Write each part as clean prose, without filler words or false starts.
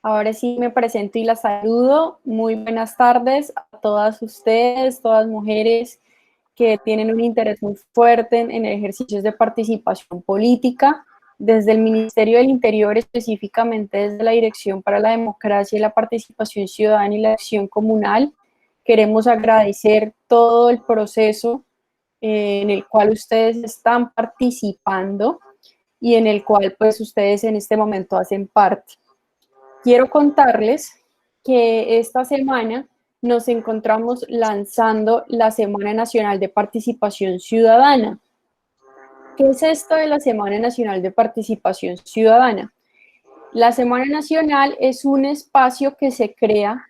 Ahora sí me presento y las saludo. Muy buenas tardes a todas ustedes, todas mujeres que tienen un interés muy fuerte en ejercicios de participación política. Desde el Ministerio del Interior, específicamente desde la Dirección para la Democracia y la Participación Ciudadana y la Acción Comunal, queremos agradecer todo el proceso en el cual ustedes están participando y en el cual pues ustedes en este momento hacen parte. Quiero contarles que esta semana nos encontramos lanzando la Semana Nacional de Participación Ciudadana. ¿Qué es esto de la Semana Nacional de Participación Ciudadana? La Semana Nacional es un espacio que se crea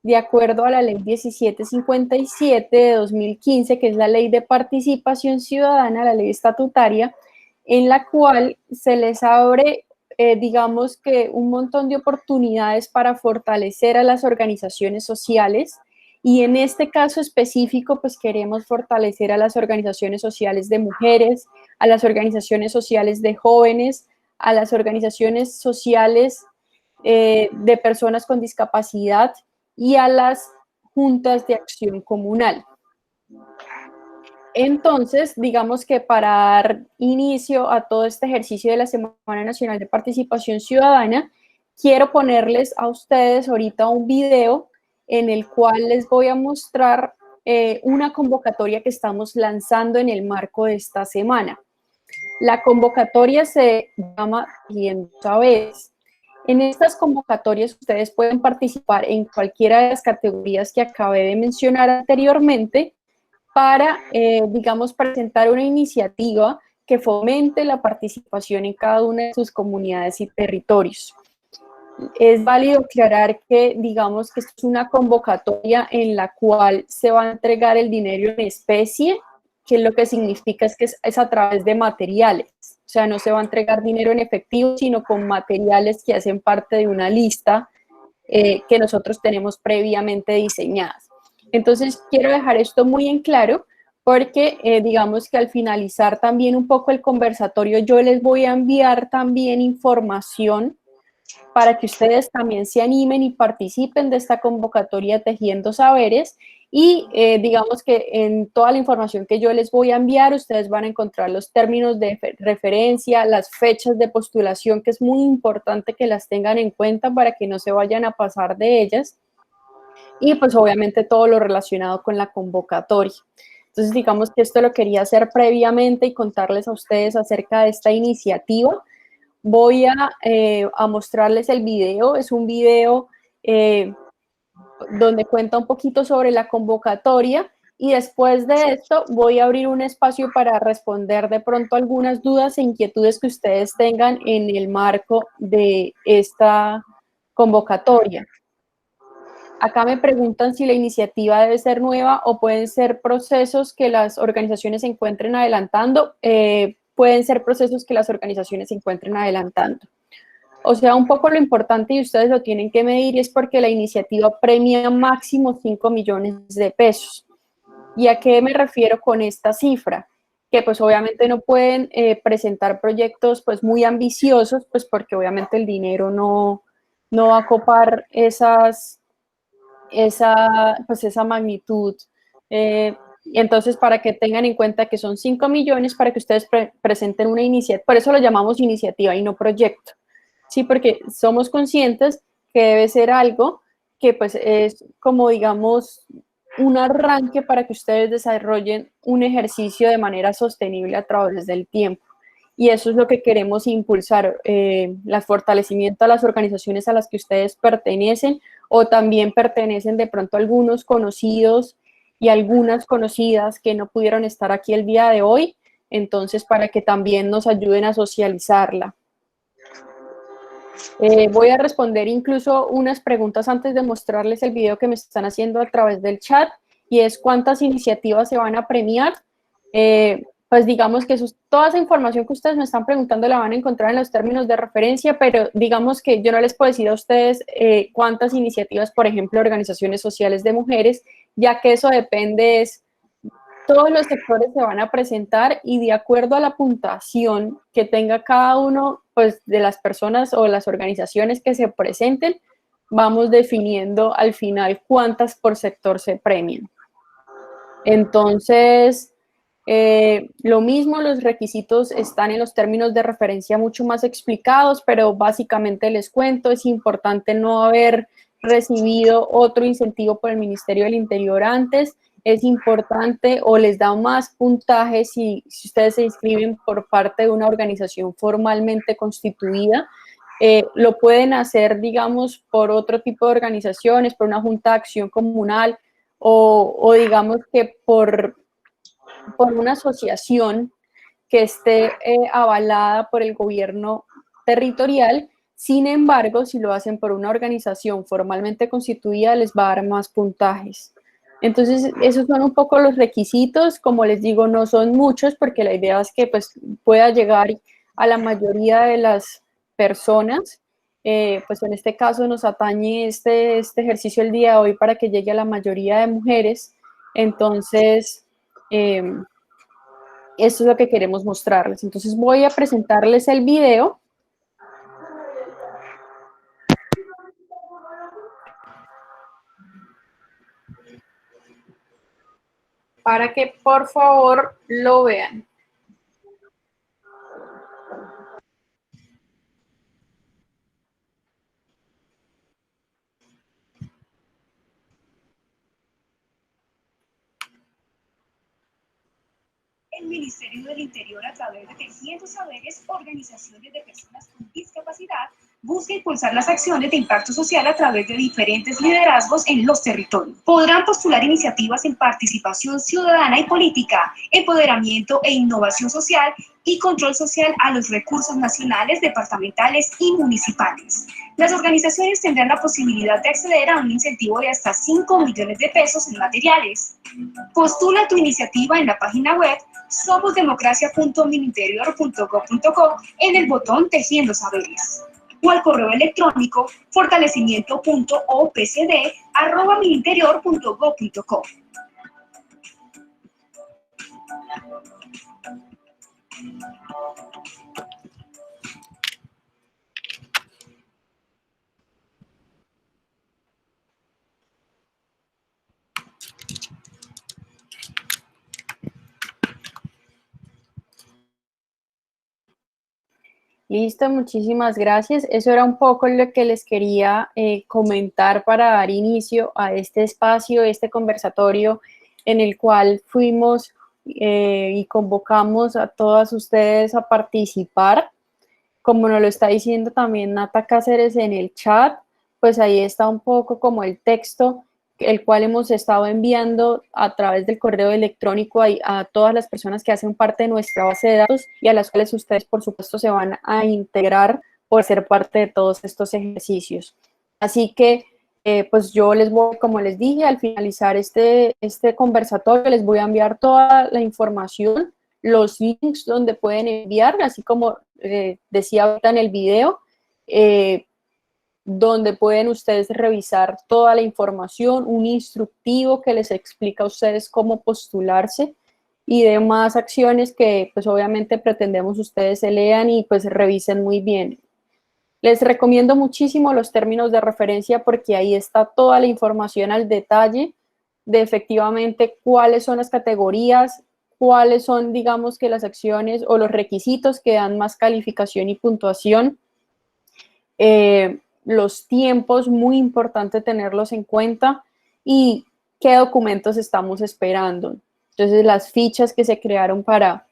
de acuerdo a la Ley 1757 de 2015, que es la Ley de Participación Ciudadana, la ley estatutaria, en la cual se les abre digamos que un montón de oportunidades para fortalecer a las organizaciones sociales y en este caso específico pues queremos fortalecer a las organizaciones sociales de mujeres, a las organizaciones sociales de jóvenes, a las organizaciones sociales de personas con discapacidad y a las juntas de acción comunal. Entonces, digamos que para dar inicio a todo este ejercicio de la Semana Nacional de Participación Ciudadana, quiero ponerles a ustedes ahorita un video en el cual les voy a mostrar una convocatoria que estamos lanzando en el marco de esta semana. La convocatoria se llama Tejiendo Saberes. En estas convocatorias ustedes pueden participar en cualquiera de las categorías que acabé de mencionar anteriormente para, digamos, presentar una iniciativa que fomente la participación en cada una de sus comunidades y territorios. Es válido aclarar que, digamos, que esto es una convocatoria en la cual se va a entregar el dinero en especie, que lo que significa es que es a través de materiales. O sea, no se va a entregar dinero en efectivo, sino con materiales que hacen parte de una lista que nosotros tenemos previamente diseñadas. Entonces, quiero dejar esto muy en claro porque digamos que al finalizar también un poco el conversatorio, yo les voy a enviar también información para que ustedes también se animen y participen de esta convocatoria Tejiendo Saberes y digamos que en toda la información que yo les voy a enviar, ustedes van a encontrar los términos de referencia, las fechas de postulación, que es muy importante que las tengan en cuenta para que no se vayan a pasar de ellas, y pues obviamente todo lo relacionado con la convocatoria. Entonces digamos que esto lo quería hacer previamente y contarles a ustedes acerca de esta iniciativa. Voy a mostrarles el video, es un video donde cuenta un poquito sobre la convocatoria y después de esto voy a abrir un espacio para responder de pronto algunas dudas e inquietudes que ustedes tengan en el marco de esta convocatoria. Acá me preguntan si la iniciativa debe ser nueva o pueden ser procesos que las organizaciones se encuentren adelantando. Pueden ser procesos que las organizaciones se encuentren adelantando. O sea, un poco lo importante y ustedes lo tienen que medir es porque la iniciativa premia máximo 5 millones de pesos. ¿Y a qué me refiero con esta cifra? Que pues obviamente no pueden presentar proyectos pues muy ambiciosos, pues porque obviamente el dinero no va a copar esa magnitud. Entonces, para que tengan en cuenta que son 5 millones para que ustedes presenten una iniciativa, por eso lo llamamos iniciativa y no proyecto. Sí, porque somos conscientes que debe ser algo que pues es como digamos un arranque para que ustedes desarrollen un ejercicio de manera sostenible a través del tiempo. Y eso es lo que queremos impulsar, el fortalecimiento a las organizaciones a las que ustedes pertenecen o también pertenecen de pronto a algunos conocidos y algunas conocidas que no pudieron estar aquí el día de hoy, entonces para que también nos ayuden a socializarla. Voy a responder incluso unas preguntas antes de mostrarles el video que me están haciendo a través del chat, y es cuántas iniciativas se van a premiar. Pues digamos que toda esa información que ustedes me están preguntando la van a encontrar en los términos de referencia, pero digamos que yo no les puedo decir a ustedes cuántas iniciativas, por ejemplo, organizaciones sociales de mujeres, ya que eso depende todos los sectores se van a presentar y de acuerdo a la puntuación que tenga cada uno pues, de las personas o las organizaciones que se presenten, vamos definiendo al final cuántas por sector se premian. Entonces, lo mismo, los requisitos están en los términos de referencia mucho más explicados, pero básicamente les cuento, es importante no haber recibido otro incentivo por el Ministerio del Interior antes, es importante o les da más puntaje si ustedes se inscriben por parte de una organización formalmente constituida. Lo pueden hacer, digamos, por otro tipo de organizaciones, por una junta de acción comunal o digamos que por una asociación que esté avalada por el gobierno territorial. Sin embargo, si lo hacen por una organización formalmente constituida, les va a dar más puntajes. Entonces, esos son un poco los requisitos. Como les digo, no son muchos porque la idea es que pues, pueda llegar a la mayoría de las personas. Pues en este caso nos atañe este ejercicio el día de hoy para que llegue a la mayoría de mujeres. Entonces, esto es lo que queremos mostrarles. Entonces voy a presentarles el video. Para que por favor lo vean. El Ministerio del Interior, a través de Tejiendo Saberes, organizaciones de personas con discapacidad, busca impulsar las acciones de impacto social a través de diferentes liderazgos en los territorios. Podrán postular iniciativas en participación ciudadana y política, empoderamiento e innovación social y control social a los recursos nacionales, departamentales y municipales. Las organizaciones tendrán la posibilidad de acceder a un incentivo de hasta 5 millones de pesos en materiales. Postula tu iniciativa en la página web somosdemocracia.mininterior.gov.co en el botón Tejiendo Saberes o al correo electrónico fortalecimiento.opcd@mininterior.gov.co. Listo, muchísimas gracias. Eso era un poco lo que les quería comentar para dar inicio a este espacio, este conversatorio en el cual fuimos y convocamos a todas ustedes a participar. Como nos lo está diciendo también Nata Cáceres en el chat, pues ahí está un poco como el texto, el cual hemos estado enviando a través del correo electrónico a todas las personas que hacen parte de nuestra base de datos y a las cuales ustedes, por supuesto, se van a integrar por ser parte de todos estos ejercicios. Así que, pues yo les voy, como les dije, al finalizar este conversatorio, les voy a enviar toda la información, los links donde pueden enviar, así como decía ahorita en el video, donde pueden ustedes revisar toda la información, un instructivo que les explica a ustedes cómo postularse y demás acciones que pues obviamente pretendemos ustedes se lean y pues revisen muy bien. Les recomiendo muchísimo los términos de referencia porque ahí está toda la información al detalle de efectivamente cuáles son las categorías, cuáles son, digamos, que las acciones o los requisitos que dan más calificación y puntuación. Los tiempos, muy importante tenerlos en cuenta y qué documentos estamos esperando. Entonces, las fichas que se crearon para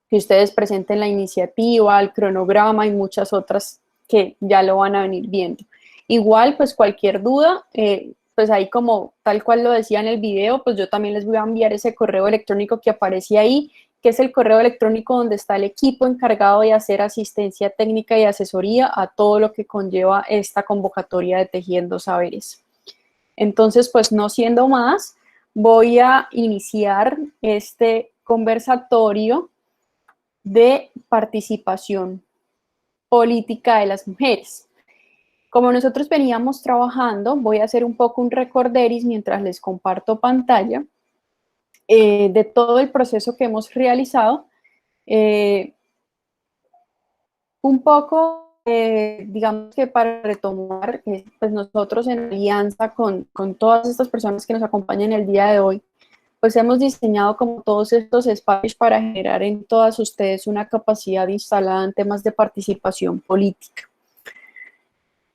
que ustedes presenten la iniciativa, el cronograma y muchas otras que ya lo van a venir viendo. Igual, pues cualquier duda, pues ahí como tal cual lo decía en el video, pues yo también les voy a enviar ese correo electrónico que aparece ahí, que es el correo electrónico donde está el equipo encargado de hacer asistencia técnica y asesoría a todo lo que conlleva esta convocatoria de Tejiendo Saberes. Entonces, pues no siendo más, voy a iniciar este conversatorio de participación política de las mujeres. Como nosotros veníamos trabajando, voy a hacer un poco un recorderis mientras les comparto pantalla de todo el proceso que hemos realizado. Un poco digamos que para retomar, pues nosotros en alianza con todas estas personas que nos acompañan el día de hoy, pues hemos diseñado como todos estos espacios para generar en todas ustedes una capacidad instalada en temas de participación política.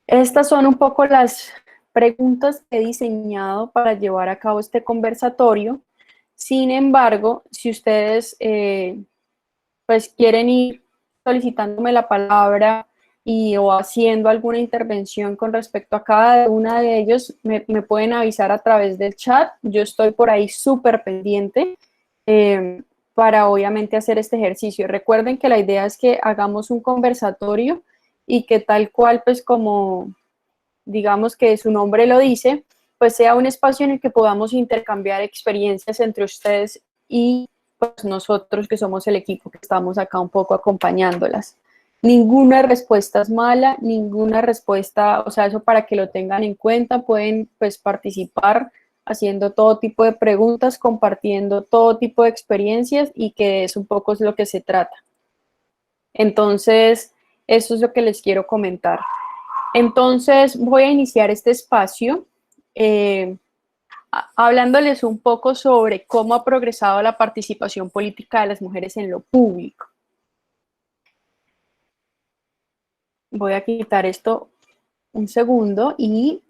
Estas son un poco las preguntas que he diseñado para llevar a cabo este conversatorio. Sin embargo, si ustedes pues quieren ir solicitándome la palabra o haciendo alguna intervención con respecto a cada una de ellos, me pueden avisar a través del chat. Yo estoy por ahí súper pendiente para obviamente hacer este ejercicio. Recuerden que la idea es que hagamos un conversatorio y que tal cual, pues como digamos que su nombre lo dice, pues sea un espacio en el que podamos intercambiar experiencias entre ustedes y pues nosotros que somos el equipo que estamos acá un poco acompañándolas. Ninguna respuesta es mala, ninguna respuesta, o sea, eso para que lo tengan en cuenta, pueden pues participar haciendo todo tipo de preguntas, compartiendo todo tipo de experiencias y que es un poco lo que se trata. Entonces, eso es lo que les quiero comentar. Entonces, voy a iniciar este espacio hablándoles un poco sobre cómo ha progresado la participación política de las mujeres en lo público. Voy a quitar esto un segundo y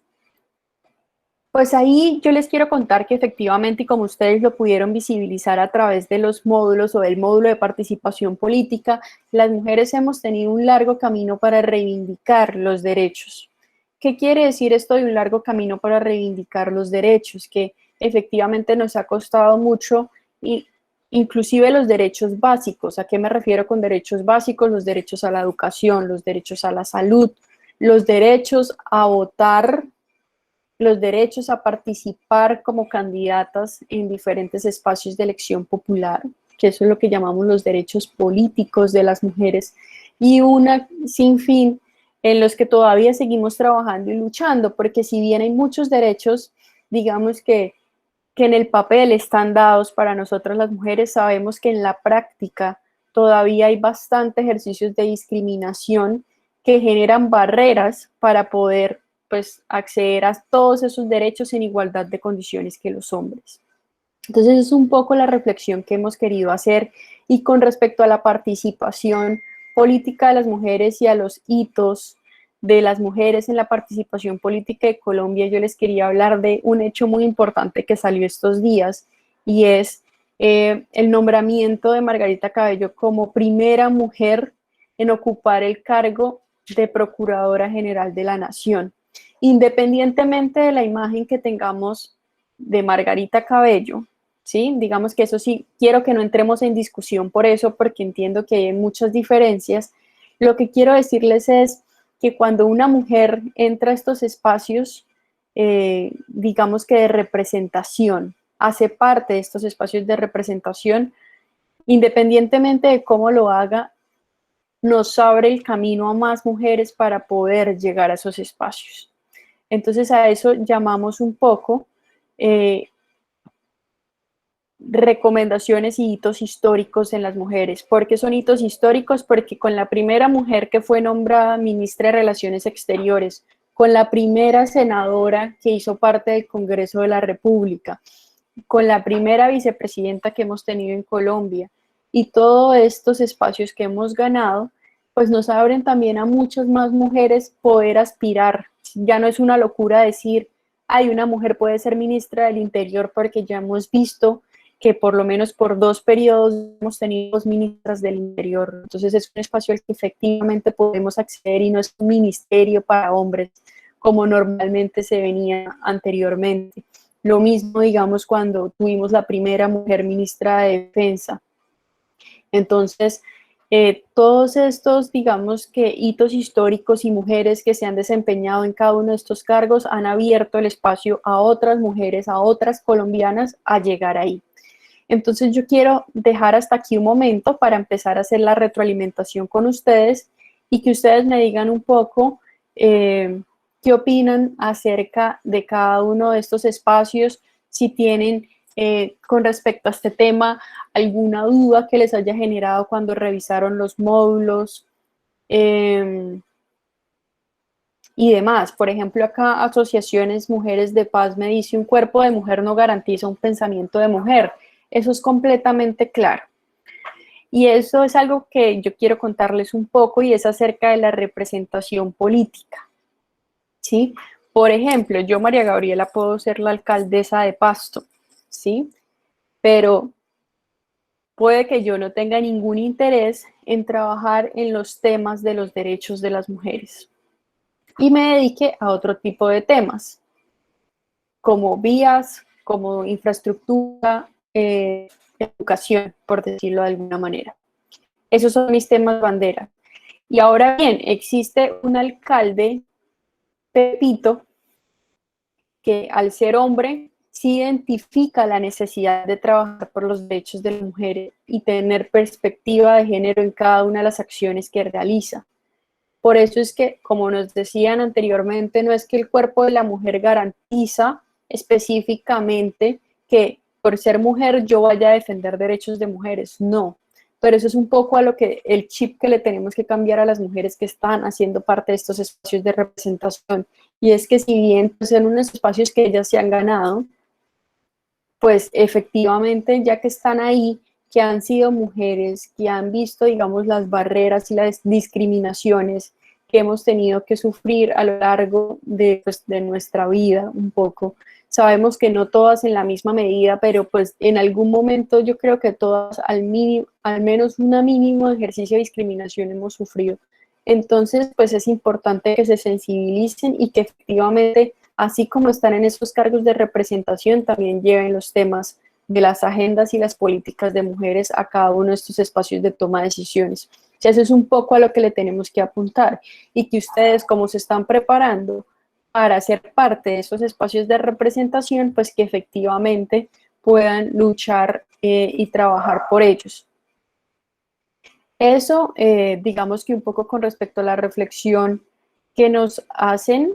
pues ahí yo les quiero contar que efectivamente, y como ustedes lo pudieron visibilizar a través de los módulos o del módulo de participación política, las mujeres hemos tenido un largo camino para reivindicar los derechos. ¿Qué quiere decir esto de un largo camino para reivindicar los derechos? Que efectivamente nos ha costado mucho, y inclusive los derechos básicos. ¿A qué me refiero con derechos básicos? Los derechos a la educación, los derechos a la salud, los derechos a votar, los derechos a participar como candidatas en diferentes espacios de elección popular, que eso es lo que llamamos los derechos políticos de las mujeres, y una sinfín en los que todavía seguimos trabajando y luchando, porque si bien hay muchos derechos, digamos que en el papel están dados para nosotras las mujeres, sabemos que en la práctica todavía hay bastante ejercicios de discriminación que generan barreras para poder pues acceder a todos esos derechos en igualdad de condiciones que los hombres. Entonces es un poco la reflexión que hemos querido hacer, y con respecto a la participación política de las mujeres y a los hitos de las mujeres en la participación política de Colombia, yo les quería hablar de un hecho muy importante que salió estos días, y es el nombramiento de Margarita Cabello como primera mujer en ocupar el cargo de Procuradora General de la Nación. Independientemente de la imagen que tengamos de Margarita Cabello, ¿sí? Digamos que eso sí, quiero que no entremos en discusión por eso, porque entiendo que hay muchas diferencias. Lo que quiero decirles es que cuando una mujer entra a estos espacios, digamos que de representación, hace parte de estos espacios de representación, independientemente de cómo lo haga, nos abre el camino a más mujeres para poder llegar a esos espacios. Entonces a eso llamamos un poco recomendaciones y hitos históricos en las mujeres. ¿Por qué son hitos históricos? Porque con la primera mujer que fue nombrada ministra de Relaciones Exteriores, con la primera senadora que hizo parte del Congreso de la República, con la primera vicepresidenta que hemos tenido en Colombia, y todos estos espacios que hemos ganado, pues nos abren también a muchas más mujeres poder aspirar. Ya no es una locura decir, ay, una mujer puede ser ministra del Interior, porque ya hemos visto que por lo menos por 2 periodos hemos tenido 2 ministras del Interior. Entonces es un espacio al que efectivamente podemos acceder y no es un ministerio para hombres como normalmente se venía anteriormente. Lo mismo, digamos, cuando tuvimos la primera mujer ministra de Defensa. Entonces, todos estos, digamos que hitos históricos y mujeres que se han desempeñado en cada uno de estos cargos han abierto el espacio a otras mujeres, a otras colombianas a llegar ahí. Entonces yo quiero dejar hasta aquí un momento para empezar a hacer la retroalimentación con ustedes y que ustedes me digan un poco qué opinan acerca de cada uno de estos espacios, si tienen con respecto a este tema alguna duda que les haya generado cuando revisaron los módulos, y demás. Por ejemplo, acá asociaciones Mujeres de Paz me dice: un cuerpo de mujer no garantiza un pensamiento de mujer. Eso es completamente claro. Y eso es algo que yo quiero contarles un poco, y es acerca de la representación política, ¿sí? Por ejemplo, yo, María Gabriela, puedo ser la alcaldesa de Pasto, ¿sí? Pero puede que yo no tenga ningún interés en trabajar en los temas de los derechos de las mujeres y me dedique a otro tipo de temas, como vías, como infraestructura, educación, por decirlo de alguna manera. Esos son mis temas bandera. Y ahora bien, existe un alcalde, Pepito, que al ser hombre sí identifica la necesidad de trabajar por los derechos de las mujeres y tener perspectiva de género en cada una de las acciones que realiza. Por eso es que, como nos decían anteriormente, no es que el cuerpo de la mujer garantiza específicamente que por ser mujer yo vaya a defender derechos de mujeres, no. Pero eso es un poco a lo que el chip que le tenemos que cambiar a las mujeres que están haciendo parte de estos espacios de representación. Y es que si bien pues, son unos espacios que ellas se han ganado, pues efectivamente, ya que están ahí, que han sido mujeres, que han visto, digamos, las barreras y las discriminaciones que hemos tenido que sufrir a lo largo de, pues, de nuestra vida un poco. Sabemos que no todas en la misma medida, pero pues en algún momento yo creo que todas al menos un mínimo ejercicio de discriminación hemos sufrido. Entonces, pues es importante que se sensibilicen y que efectivamente, así como están en esos cargos de representación, también lleven los temas de las agendas y las políticas de mujeres a cada uno de estos espacios de toma de decisiones. O sea, eso es un poco a lo que le tenemos que apuntar, y que ustedes, como se están preparando para ser parte de esos espacios de representación, pues que efectivamente puedan luchar y trabajar por ellos. Eso, digamos que un poco con respecto a la reflexión que nos hacen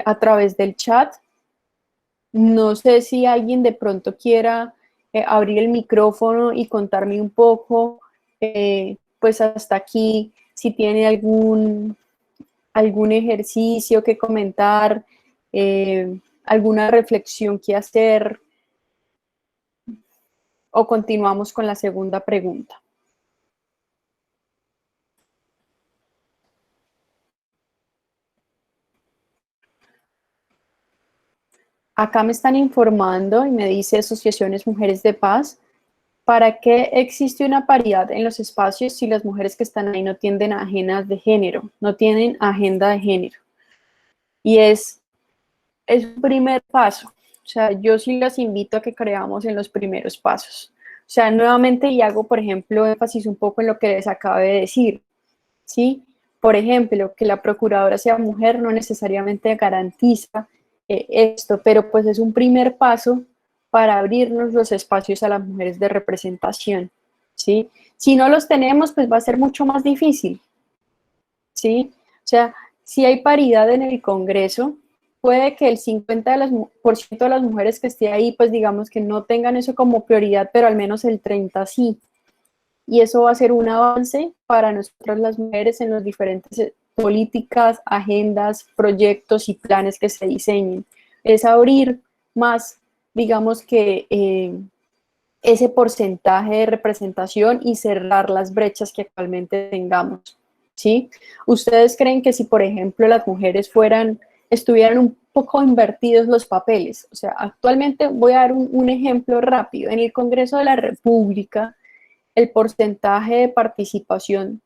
a través del chat. No sé si alguien de pronto quiera abrir el micrófono y contarme un poco, pues hasta aquí, si tiene algún ejercicio que comentar, alguna reflexión que hacer, o continuamos con la segunda pregunta. Acá me están informando y me dice Asociaciones Mujeres de Paz: ¿para qué existe una paridad en los espacios si las mujeres que están ahí no tienen agendas de género, no tienen agenda de género? Y es un primer paso. O sea, yo sí las invito a que creamos en los primeros pasos. O sea, nuevamente, y hago, por ejemplo, énfasis un poco en lo que les acabo de decir, ¿sí? Por ejemplo, que la procuradora sea mujer no necesariamente garantiza esto, pero pues es un primer paso para abrirnos los espacios a las mujeres de representación, ¿sí? Si no los tenemos, pues va a ser mucho más difícil, ¿sí? O sea, si hay paridad en el Congreso, puede que el 50% de las mujeres que esté ahí, pues digamos que no tengan eso como prioridad, pero al menos el 30% sí. Y eso va a ser un avance para nosotras las mujeres en los diferentes políticas, agendas, proyectos y planes que se diseñen. Es abrir más, digamos que ese porcentaje de representación y cerrar las brechas que actualmente tengamos, ¿sí? ¿Ustedes creen que si, por ejemplo, las mujeres estuvieran un poco invertidos los papeles? O sea, actualmente voy a dar un ejemplo rápido. En el Congreso de la República, el porcentaje de participación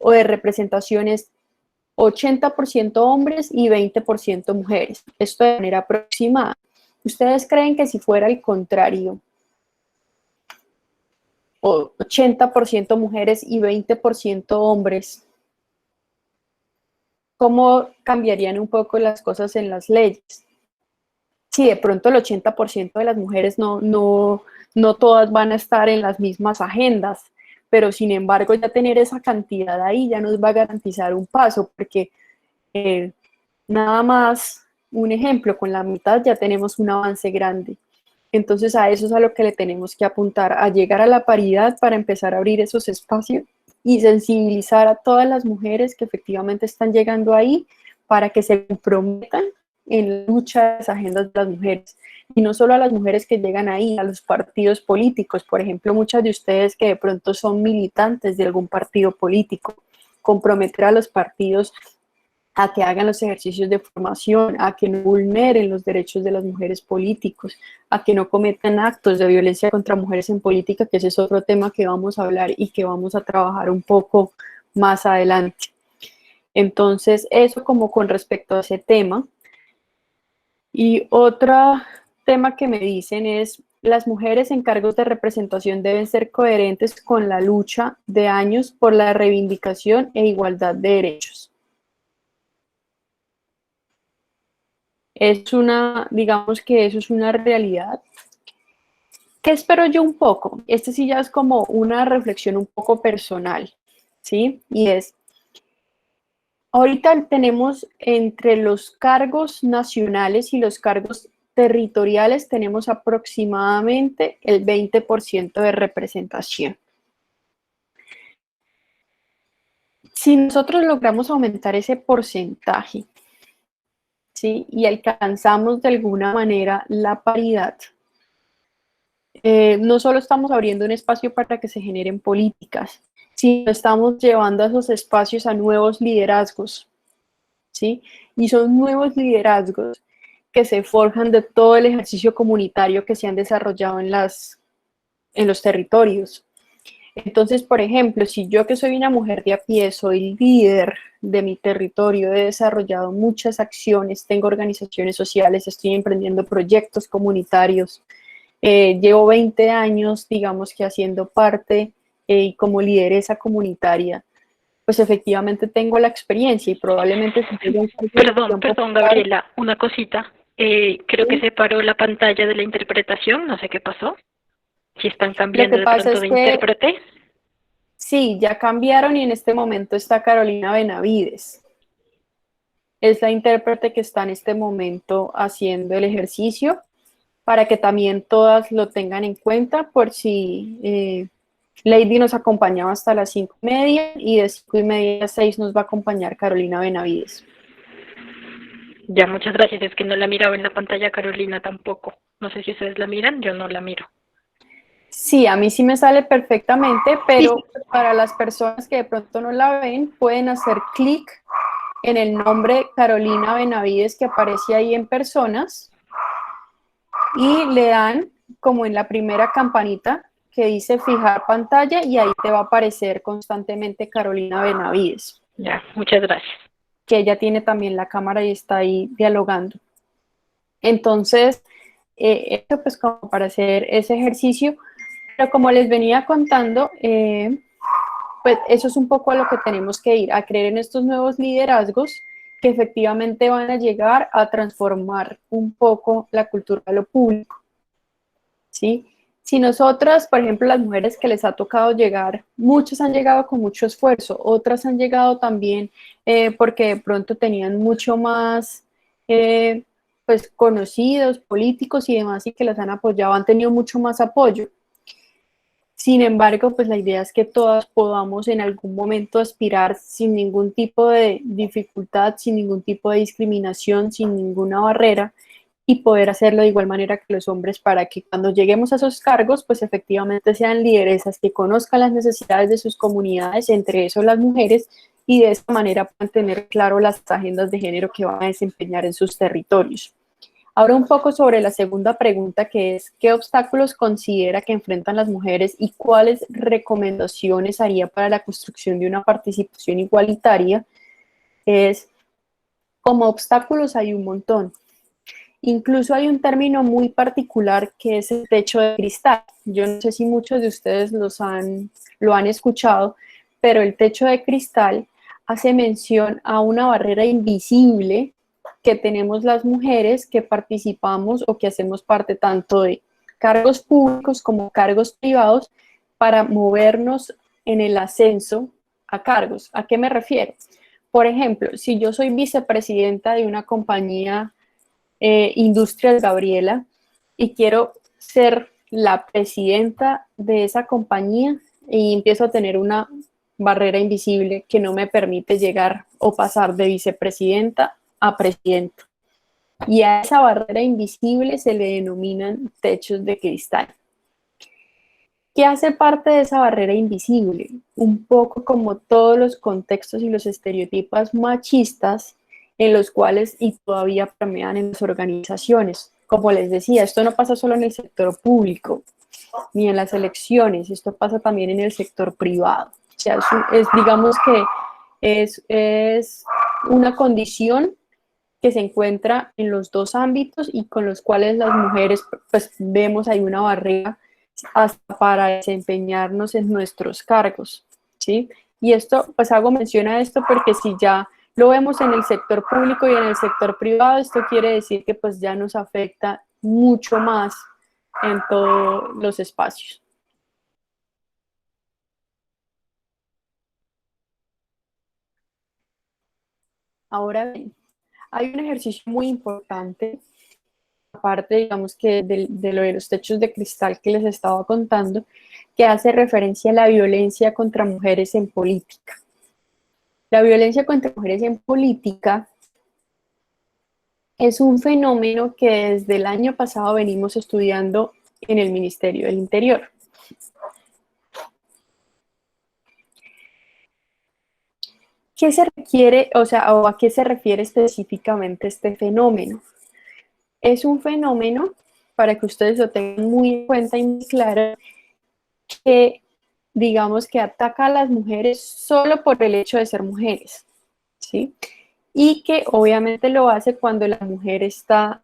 o de representación es 80% hombres y 20% mujeres. Esto de manera aproximada. ¿Ustedes creen que si fuera el contrario, o 80% mujeres y 20% hombres, cómo cambiarían un poco las cosas en las leyes? Si de pronto el 80% de las mujeres no todas van a estar en las mismas agendas, pero sin embargo ya tener esa cantidad ahí ya nos va a garantizar un paso, porque nada más, un ejemplo, con la mitad ya tenemos un avance grande. Entonces a eso es a lo que le tenemos que apuntar, a llegar a la paridad para empezar a abrir esos espacios y sensibilizar a todas las mujeres que efectivamente están llegando ahí para que se comprometan en la lucha de las agendas de las mujeres. Y no solo a las mujeres que llegan ahí, a los partidos políticos. Por ejemplo, muchas de ustedes que de pronto son militantes de algún partido político, comprometer a los partidos a que hagan los ejercicios de formación, a que no vulneren los derechos de las mujeres políticos, a que no cometan actos de violencia contra mujeres en política, que ese es otro tema que vamos a hablar y que vamos a trabajar un poco más adelante. Entonces, eso como con respecto a ese tema. Y otro tema que me dicen es, las mujeres en cargos de representación deben ser coherentes con la lucha de años por la reivindicación e igualdad de derechos. Digamos que eso es una realidad. ¿Qué espero yo un poco? Este sí ya es como una reflexión un poco personal, ¿sí? Y es, ahorita tenemos entre los cargos nacionales y los cargos territoriales, tenemos aproximadamente el 20% de representación. Si nosotros logramos aumentar ese porcentaje, ¿sí? Y alcanzamos de alguna manera la paridad, no solo estamos abriendo un espacio para que se generen políticas, sino estamos llevando a esos espacios a nuevos liderazgos, ¿sí? Y son nuevos liderazgos que se forjan de todo el ejercicio comunitario que se han desarrollado en los territorios. Entonces, por ejemplo, si yo que soy una mujer de a pie, soy líder de mi territorio, he desarrollado muchas acciones, tengo organizaciones sociales, estoy emprendiendo proyectos comunitarios, llevo 20 años, digamos que haciendo parte y como lideresa comunitaria, pues efectivamente tengo la experiencia y probablemente si tengo un Perdón, Gabriela, una cosita. Creo que se paró la pantalla de la interpretación, no sé qué pasó. Si están cambiando de pronto de intérprete. Sí, ya cambiaron y en este momento está Carolina Benavides. Es la intérprete que está en este momento haciendo el ejercicio para que también todas lo tengan en cuenta por si Lady nos acompañaba hasta las 5:30 y de 5:30 a 6 nos va a acompañar Carolina Benavides. Ya, muchas gracias. Es que no la miraba en la pantalla Carolina tampoco. No sé si ustedes la miran, yo no la miro. Sí, a mí sí me sale perfectamente, pero para las personas que de pronto no la ven, pueden hacer clic en el nombre Carolina Benavides que aparece ahí en personas y le dan como en la primera campanita que dice fijar pantalla y ahí te va a aparecer constantemente Carolina Benavides. Ya, muchas gracias. Que ella tiene también la cámara y está ahí dialogando. Entonces, esto pues como para hacer ese ejercicio, pero como les venía contando, pues eso es un poco a lo que tenemos que ir, a creer en estos nuevos liderazgos que efectivamente van a llegar a transformar un poco la cultura de lo público, ¿sí? Si nosotras, por ejemplo, las mujeres que les ha tocado llegar, muchas han llegado con mucho esfuerzo, otras han llegado también porque de pronto tenían mucho más pues, conocidos, políticos y demás, y que las han apoyado, han tenido mucho más apoyo. Sin embargo, pues la idea es que todas podamos en algún momento aspirar sin ningún tipo de dificultad, sin ningún tipo de discriminación, sin ninguna barrera y poder hacerlo de igual manera que los hombres para que cuando lleguemos a esos cargos, pues efectivamente sean lideresas que conozcan las necesidades de sus comunidades, entre eso las mujeres, y de esta manera puedan tener claro las agendas de género que van a desempeñar en sus territorios. Ahora un poco sobre la segunda pregunta, que es ¿qué obstáculos considera que enfrentan las mujeres y cuáles recomendaciones haría para la construcción de una participación igualitaria? Es, como obstáculos hay un montón. Incluso hay un término muy particular que es el techo de cristal. Yo no sé si muchos de ustedes lo han escuchado, pero el techo de cristal hace mención a una barrera invisible que tenemos las mujeres que participamos o que hacemos parte tanto de cargos públicos como cargos privados para movernos en el ascenso a cargos. ¿A qué me refiero? Por ejemplo, si yo soy vicepresidenta de una compañía Industrias Gabriela y quiero ser la presidenta de esa compañía y empiezo a tener una barrera invisible que no me permite llegar o pasar de vicepresidenta a presidenta. Y a esa barrera invisible se le denominan techos de cristal. ¿Qué hace parte de esa barrera invisible? Un poco como todos los contextos y los estereotipos machistas en los cuales y todavía permean en las organizaciones. Como les decía, esto no pasa solo en el sector público, ni en las elecciones, esto pasa también en el sector privado. O sea, digamos que es una condición que se encuentra en los dos ámbitos y con los cuales las mujeres pues vemos ahí una barrera hasta para desempeñarnos en nuestros cargos, ¿sí? Y esto, pues hago mención a esto porque si ya lo vemos en el sector público y en el sector privado, esto quiere decir que pues ya nos afecta mucho más en todos los espacios. Ahora bien, hay un ejercicio muy importante, aparte, digamos que de lo de los techos de cristal que les estaba contando, que hace referencia a la violencia contra mujeres en política. La violencia contra mujeres en política es un fenómeno que desde el año pasado venimos estudiando en el Ministerio del Interior. ¿Qué se requiere, o sea, o a qué se refiere específicamente este fenómeno? Es un fenómeno, para que ustedes lo tengan muy en cuenta y muy claro, que digamos que ataca a las mujeres solo por el hecho de ser mujeres, ¿sí? Y que obviamente lo hace cuando la mujer está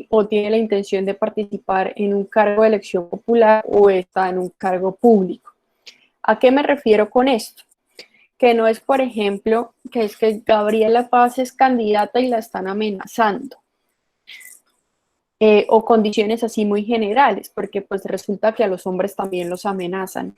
o tiene la intención de participar en un cargo de elección popular o está en un cargo público. ¿A qué me refiero con esto? Que no es, por ejemplo, que es que Gabriela Paz es candidata y la están amenazando. O condiciones así muy generales, porque pues resulta que a los hombres también los amenazan,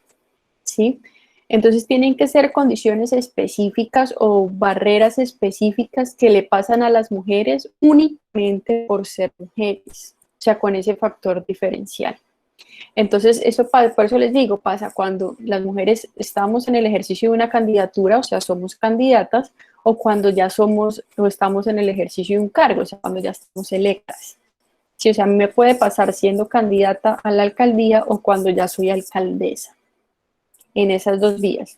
¿sí? Entonces tienen que ser condiciones específicas o barreras específicas que le pasan a las mujeres únicamente por ser mujeres, o sea, con ese factor diferencial. Entonces, eso por eso les digo, pasa cuando las mujeres estamos en el ejercicio de una candidatura, o sea, somos candidatas, o cuando ya somos o estamos en el ejercicio de un cargo, o sea, cuando ya estamos electas. Sí, o sea, a mí me puede pasar siendo candidata a la alcaldía o cuando ya soy alcaldesa, en esas dos vías.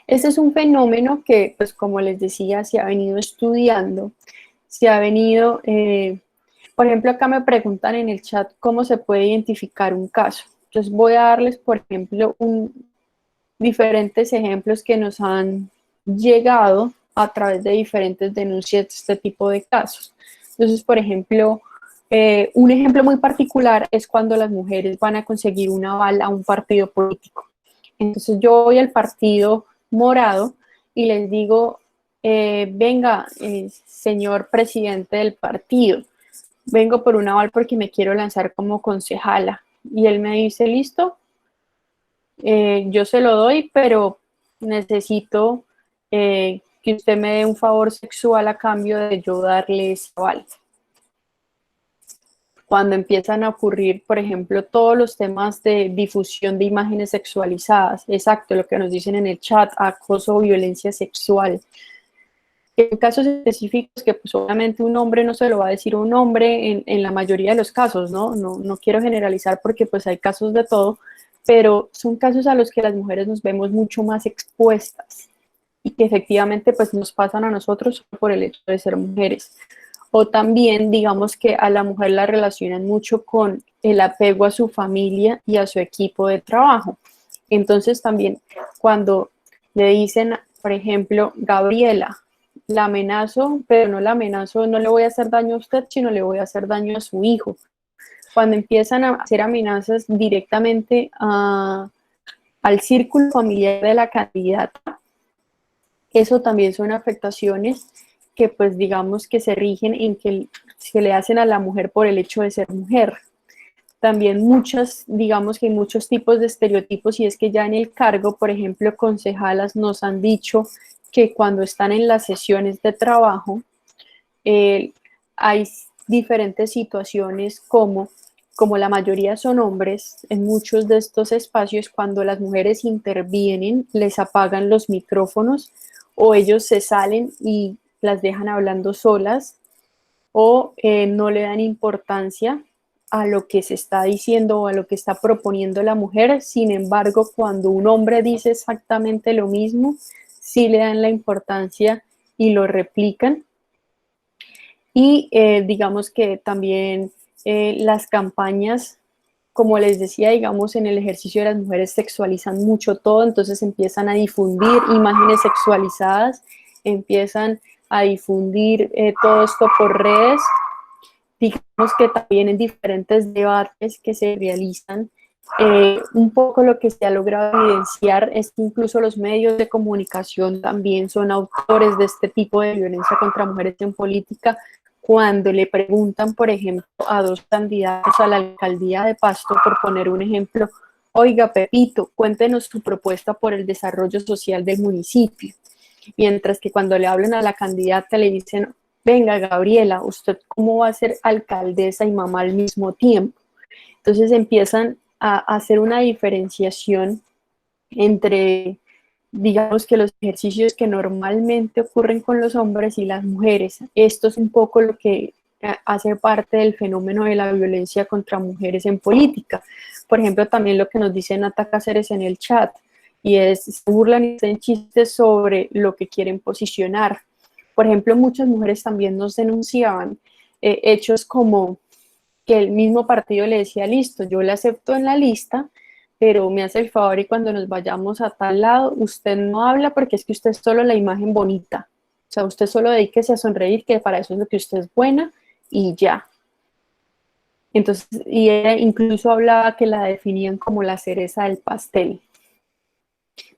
Este es un fenómeno que, pues como les decía, se ha venido estudiando, se ha venido, por ejemplo, acá me preguntan en el chat cómo se puede identificar un caso. Entonces voy a darles, por ejemplo, diferentes ejemplos que nos han llegado a través de diferentes denuncias de este tipo de casos. Entonces, por ejemplo, un ejemplo muy particular es cuando las mujeres van a conseguir un aval a un partido político. Entonces yo voy al partido morado y les digo, venga, señor presidente del partido, vengo por un aval porque me quiero lanzar como concejala. Y él me dice, listo, yo se lo doy, pero necesito que usted me dé un favor sexual a cambio de yo darle ese aval. Cuando empiezan a ocurrir, por ejemplo, todos los temas de difusión de imágenes sexualizadas, exacto, lo que nos dicen en el chat, acoso o violencia sexual. En casos específicos que pues obviamente un hombre no se lo va a decir a un hombre en la mayoría de los casos, ¿no? No quiero generalizar porque pues hay casos de todo, pero son casos a los que las mujeres nos vemos mucho más expuestas y que efectivamente pues nos pasan a nosotros por el hecho de ser mujeres. O también, digamos que a la mujer la relacionan mucho con el apego a su familia y a su equipo de trabajo. Entonces también cuando le dicen, por ejemplo, Gabriela, la amenazo, pero no la amenazo, no le voy a hacer daño a usted, sino le voy a hacer daño a su hijo. Cuando empiezan a hacer amenazas directamente al círculo familiar de la candidata, eso también son afectaciones que pues digamos que se rigen en que se le hacen a la mujer por el hecho de ser mujer. También digamos que hay muchos tipos de estereotipos y es que ya en el cargo, por ejemplo, concejalas nos han dicho que cuando están en las sesiones de trabajo hay diferentes situaciones como como la mayoría son hombres, en muchos de estos espacios, cuando las mujeres intervienen, les apagan los micrófonos o ellos se salen y las dejan hablando solas o no le dan importancia a lo que se está diciendo o a lo que está proponiendo la mujer. Sin embargo, cuando un hombre dice exactamente lo mismo, sí le dan la importancia y lo replican. Y digamos que también las campañas, como les decía, digamos, en el ejercicio de las mujeres sexualizan mucho todo, entonces empiezan a difundir imágenes sexualizadas, empiezan a difundir todo esto por redes. Digamos que también en diferentes debates que se realizan, un poco lo que se ha logrado evidenciar es que incluso los medios de comunicación también son autores de este tipo de violencia contra mujeres en política. Cuando le preguntan, por ejemplo, a dos candidatos a la alcaldía de Pasto, por poner un ejemplo, oiga, Pepito, cuéntenos su propuesta por el desarrollo social del municipio. Mientras que cuando le hablan a la candidata le dicen, venga, Gabriela, ¿usted cómo va a ser alcaldesa y mamá al mismo tiempo? Entonces empiezan a hacer una diferenciación entre, digamos, que los ejercicios que normalmente ocurren con los hombres y las mujeres. Esto es un poco lo que hace parte del fenómeno de la violencia contra mujeres en política. Por ejemplo, también lo que nos dice Nata Cáceres en el chat, y es, se burlan y hacen chistes sobre lo que quieren posicionar. Por ejemplo, muchas mujeres también nos denunciaban hechos como que el mismo partido le decía, listo, yo le acepto en la lista, pero me hace el favor y cuando nos vayamos a tal lado, usted no habla porque es que usted es solo la imagen bonita. O sea, usted solo dedíquese a sonreír, que para eso es lo que usted es buena y ya. Entonces, y ella incluso hablaba que la definían como la cereza del pastel.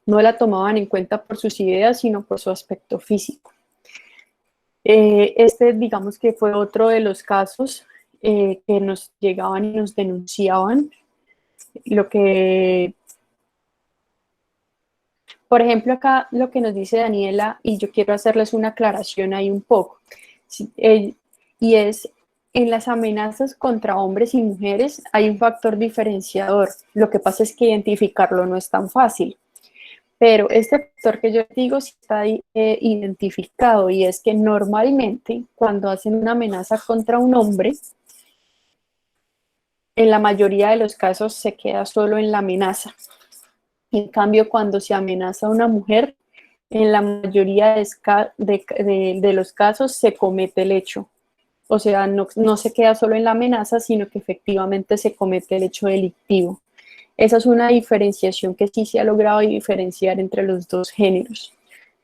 No la tomaban en cuenta por sus ideas, sino por su aspecto físico. Este, digamos que fue otro de los casos que nos llegaban y nos denunciaban. Lo que, por ejemplo, acá lo que nos dice Daniela, y yo quiero hacerles una aclaración ahí un poco, y es, en las amenazas contra hombres y mujeres hay un factor diferenciador. Lo que pasa es que identificarlo no es tan fácil. Pero este factor que yo digo sí está identificado y es que normalmente cuando hacen una amenaza contra un hombre, en la mayoría de los casos se queda solo en la amenaza. En cambio, cuando se amenaza a una mujer, en la mayoría de los casos se comete el hecho. O sea, no se queda solo en la amenaza, sino que efectivamente se comete el hecho delictivo. Esa es una diferenciación que sí se ha logrado diferenciar entre los dos géneros,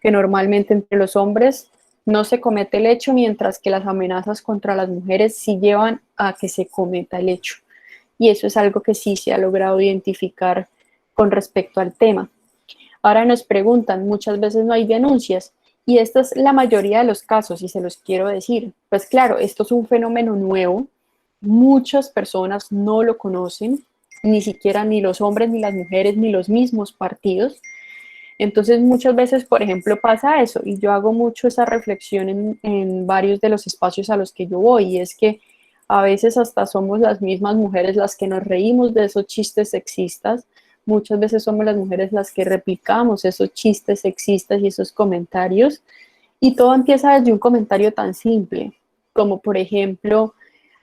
que normalmente entre los hombres no se comete el hecho, mientras que las amenazas contra las mujeres sí llevan a que se cometa el hecho. Y eso es algo que sí se ha logrado identificar con respecto al tema. Ahora nos preguntan, muchas veces no hay denuncias, y esta es la mayoría de los casos, y se los quiero decir. Pues claro, esto es un fenómeno nuevo, muchas personas no lo conocen, ni siquiera ni los hombres, ni las mujeres, ni los mismos partidos. Entonces muchas veces, por ejemplo, pasa eso, y yo hago mucho esa reflexión en varios de los espacios a los que yo voy, y es que a veces hasta somos las mismas mujeres las que nos reímos de esos chistes sexistas, muchas veces somos las mujeres las que replicamos esos chistes sexistas y esos comentarios, y todo empieza desde un comentario tan simple, como por ejemplo,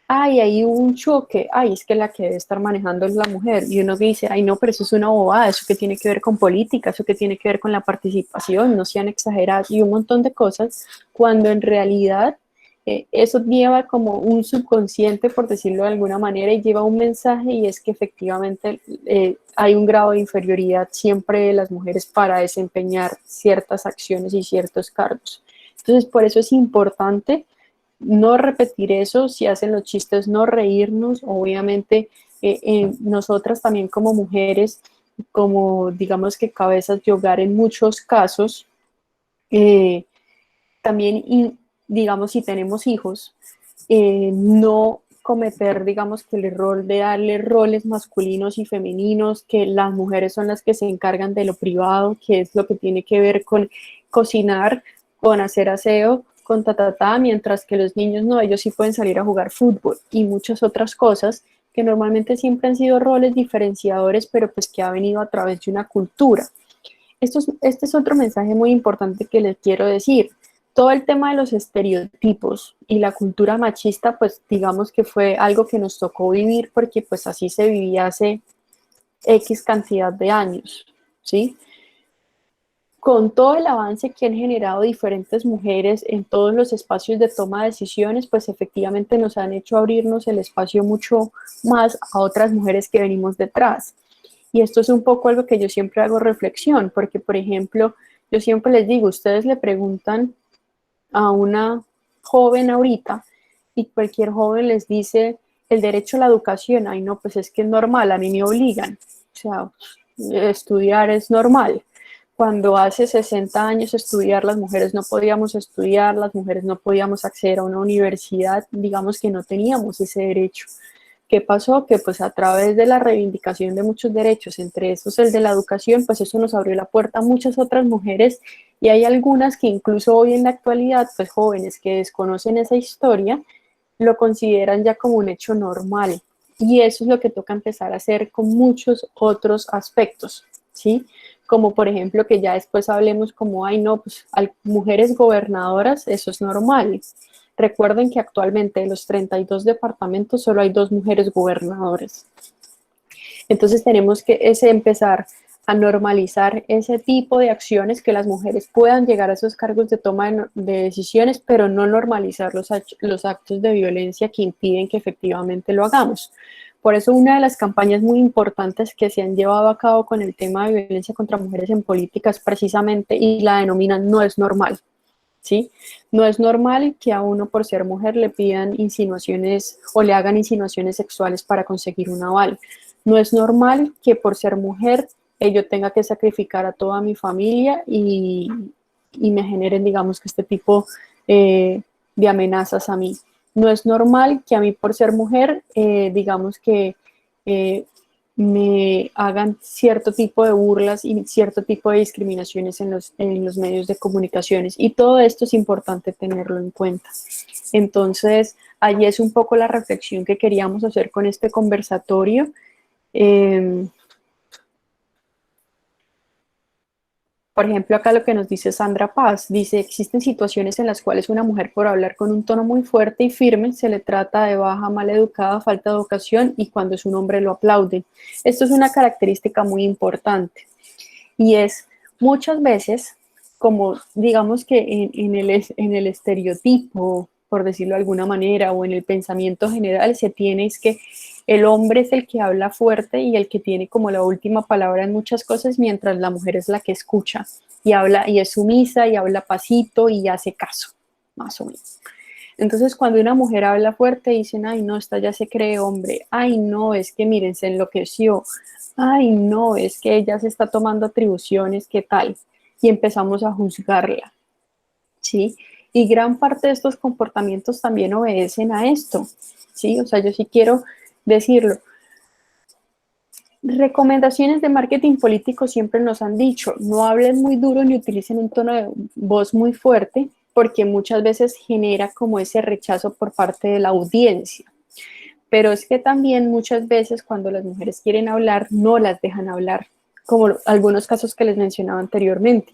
ay, ahí hubo un choque, ay, es que la que debe estar manejando es la mujer, y uno dice, ay, no, pero eso es una bobada, eso que tiene que ver con política, eso que tiene que ver con la participación, no sean exageradas, y un montón de cosas, cuando en realidad eso lleva como un subconsciente, por decirlo de alguna manera, y lleva un mensaje, y es que efectivamente hay un grado de inferioridad siempre de las mujeres para desempeñar ciertas acciones y ciertos cargos. Entonces, por eso es importante no repetir eso, si hacen los chistes, no reírnos, obviamente nosotras también como mujeres, como digamos que cabezas de hogar en muchos casos, también digamos si tenemos hijos, no cometer digamos que el error de darle roles masculinos y femeninos, que las mujeres son las que se encargan de lo privado, que es lo que tiene que ver con cocinar, con hacer aseo, con mientras que los niños no, ellos sí pueden salir a jugar fútbol y muchas otras cosas que normalmente siempre han sido roles diferenciadores, pero pues que ha venido a través de una cultura. Este es otro mensaje muy importante que les quiero decir. Todo el tema de los estereotipos y la cultura machista, pues digamos que fue algo que nos tocó vivir porque pues así se vivía hace X cantidad de años, ¿sí? Con todo el avance que han generado diferentes mujeres en todos los espacios de toma de decisiones, pues efectivamente nos han hecho abrirnos el espacio mucho más a otras mujeres que venimos detrás. Y esto es un poco algo que yo siempre hago reflexión, porque por ejemplo, yo siempre les digo, ustedes le preguntan a una joven ahorita y cualquier joven les dice el derecho a la educación, ay no, pues es que es normal, a mí me obligan, o sea, estudiar es normal. Cuando hace 60 años estudiar, las mujeres no podíamos estudiar, las mujeres no podíamos acceder a una universidad, digamos que no teníamos ese derecho. ¿Qué pasó? Que pues a través de la reivindicación de muchos derechos, entre esos el de la educación, pues eso nos abrió la puerta a muchas otras mujeres y hay algunas que incluso hoy en la actualidad, pues jóvenes que desconocen esa historia, lo consideran ya como un hecho normal. Y eso es lo que toca empezar a hacer con muchos otros aspectos, ¿sí? Como por ejemplo que ya después hablemos como, ay no, pues mujeres gobernadoras, eso es normal. Recuerden que actualmente de los 32 departamentos solo hay 2 mujeres gobernadoras. Entonces tenemos que empezar a normalizar ese tipo de acciones, que las mujeres puedan llegar a esos cargos de toma de decisiones, pero no normalizar los actos de violencia que impiden que efectivamente lo hagamos. Por eso una de las campañas muy importantes que se han llevado a cabo con el tema de violencia contra mujeres en políticas precisamente, y la denominan No es normal, ¿sí? No es normal que a uno por ser mujer le pidan insinuaciones o le hagan insinuaciones sexuales para conseguir un aval. No es normal que por ser mujer yo tenga que sacrificar a toda mi familia y me generen, digamos, que este tipo de amenazas a mí. No es normal que a mí por ser mujer, digamos que me hagan cierto tipo de burlas y cierto tipo de discriminaciones en los medios de comunicaciones. Y todo esto es importante tenerlo en cuenta. Entonces, allí es un poco la reflexión que queríamos hacer con este conversatorio. Por ejemplo, acá lo que nos dice Sandra Paz, dice, existen situaciones en las cuales una mujer por hablar con un tono muy fuerte y firme se le trata de baja, mal educada, falta de educación y cuando es un hombre lo aplauden. Esto es una característica muy importante y es muchas veces como digamos que en el estereotipo, por decirlo de alguna manera, o en el pensamiento general se tiene es que el hombre es el que habla fuerte y el que tiene como la última palabra en muchas cosas, mientras la mujer es la que escucha y habla y es sumisa y habla pasito y hace caso, más o menos. Entonces, cuando una mujer habla fuerte, dicen, ay, no, esta ya se cree hombre, ay, no, es que miren, se enloqueció, ay, no, es que ella se está tomando atribuciones, ¿qué tal? Y empezamos a juzgarla, ¿sí? Y gran parte de estos comportamientos también obedecen a esto, ¿sí? O sea, yo sí quiero decirlo. Recomendaciones de marketing político siempre nos han dicho, no hablen muy duro ni utilicen un tono de voz muy fuerte, porque muchas veces genera como ese rechazo por parte de la audiencia. Pero es que también muchas veces cuando las mujeres quieren hablar, no las dejan hablar, como algunos casos que les mencionaba anteriormente.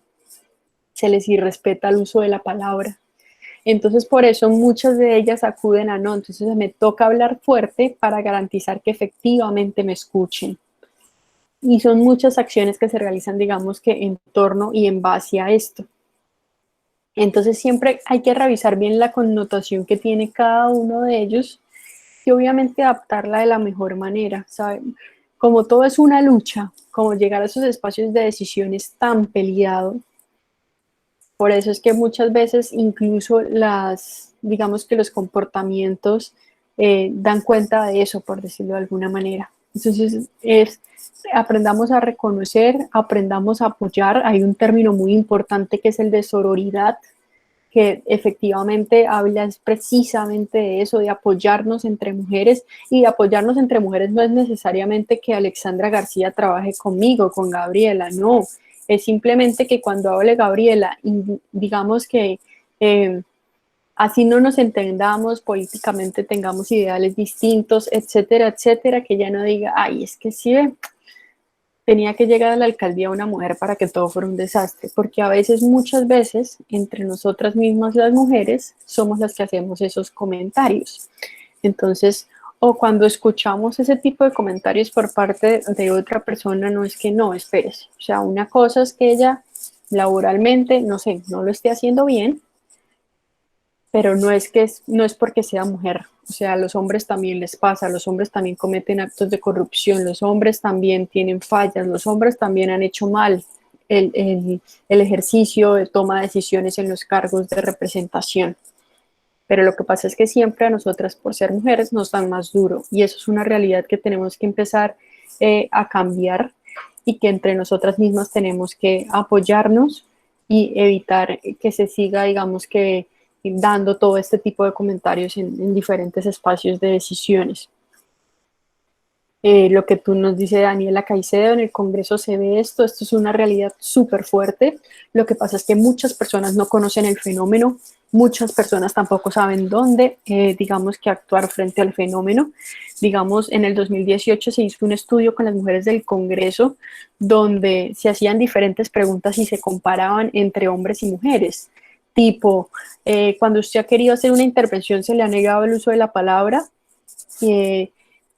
Se les irrespeta el uso de la palabra. Entonces, por eso muchas de ellas acuden a no, entonces me toca hablar fuerte para garantizar que efectivamente me escuchen. Y son muchas acciones que se realizan, digamos que en torno y en base a esto. Entonces, siempre hay que revisar bien la connotación que tiene cada uno de ellos y obviamente adaptarla de la mejor manera, ¿saben? Como todo es una lucha, como llegar a esos espacios de decisión es tan peleado. Por eso es que muchas veces incluso digamos que los comportamientos dan cuenta de eso, por decirlo de alguna manera. Entonces, aprendamos a reconocer, aprendamos a apoyar. Hay un término muy importante que es el de sororidad, que efectivamente habla precisamente de eso, de apoyarnos entre mujeres, y de apoyarnos entre mujeres no es necesariamente que Alexandra García trabaje conmigo, con Gabriela, no, es simplemente que cuando hable Gabriela, y digamos que así no nos entendamos políticamente, tengamos ideales distintos, etcétera, etcétera, que ella no diga, ay, es que sí, tenía que llegar a la alcaldía una mujer para que todo fuera un desastre, porque a veces, muchas veces, entre nosotras mismas las mujeres, somos las que hacemos esos comentarios. Entonces, o cuando escuchamos ese tipo de comentarios por parte de otra persona, no es que no, espérese. O sea, una cosa es que ella laboralmente, no sé, no lo esté haciendo bien, pero no es porque sea mujer. O sea, a los hombres también les pasa, los hombres también cometen actos de corrupción, los hombres también tienen fallas, los hombres también han hecho mal el ejercicio de toma de decisiones en los cargos de representación. Pero lo que pasa es que siempre a nosotras, por ser mujeres, nos dan más duro, y eso es una realidad que tenemos que empezar a cambiar, y que entre nosotras mismas tenemos que apoyarnos y evitar que se siga, digamos, que dando todo este tipo de comentarios en diferentes espacios de decisiones. Lo que tú nos dice Daniela Caicedo, en el Congreso se ve esto es una realidad súper fuerte. Lo que pasa es que muchas personas no conocen el fenómeno, muchas personas tampoco saben dónde, digamos, que actuar frente al fenómeno. Digamos, en el 2018 se hizo un estudio con las mujeres del Congreso donde se hacían diferentes preguntas y se comparaban entre hombres y mujeres. Tipo, cuando usted ha querido hacer una intervención, se le ha negado el uso de la palabra.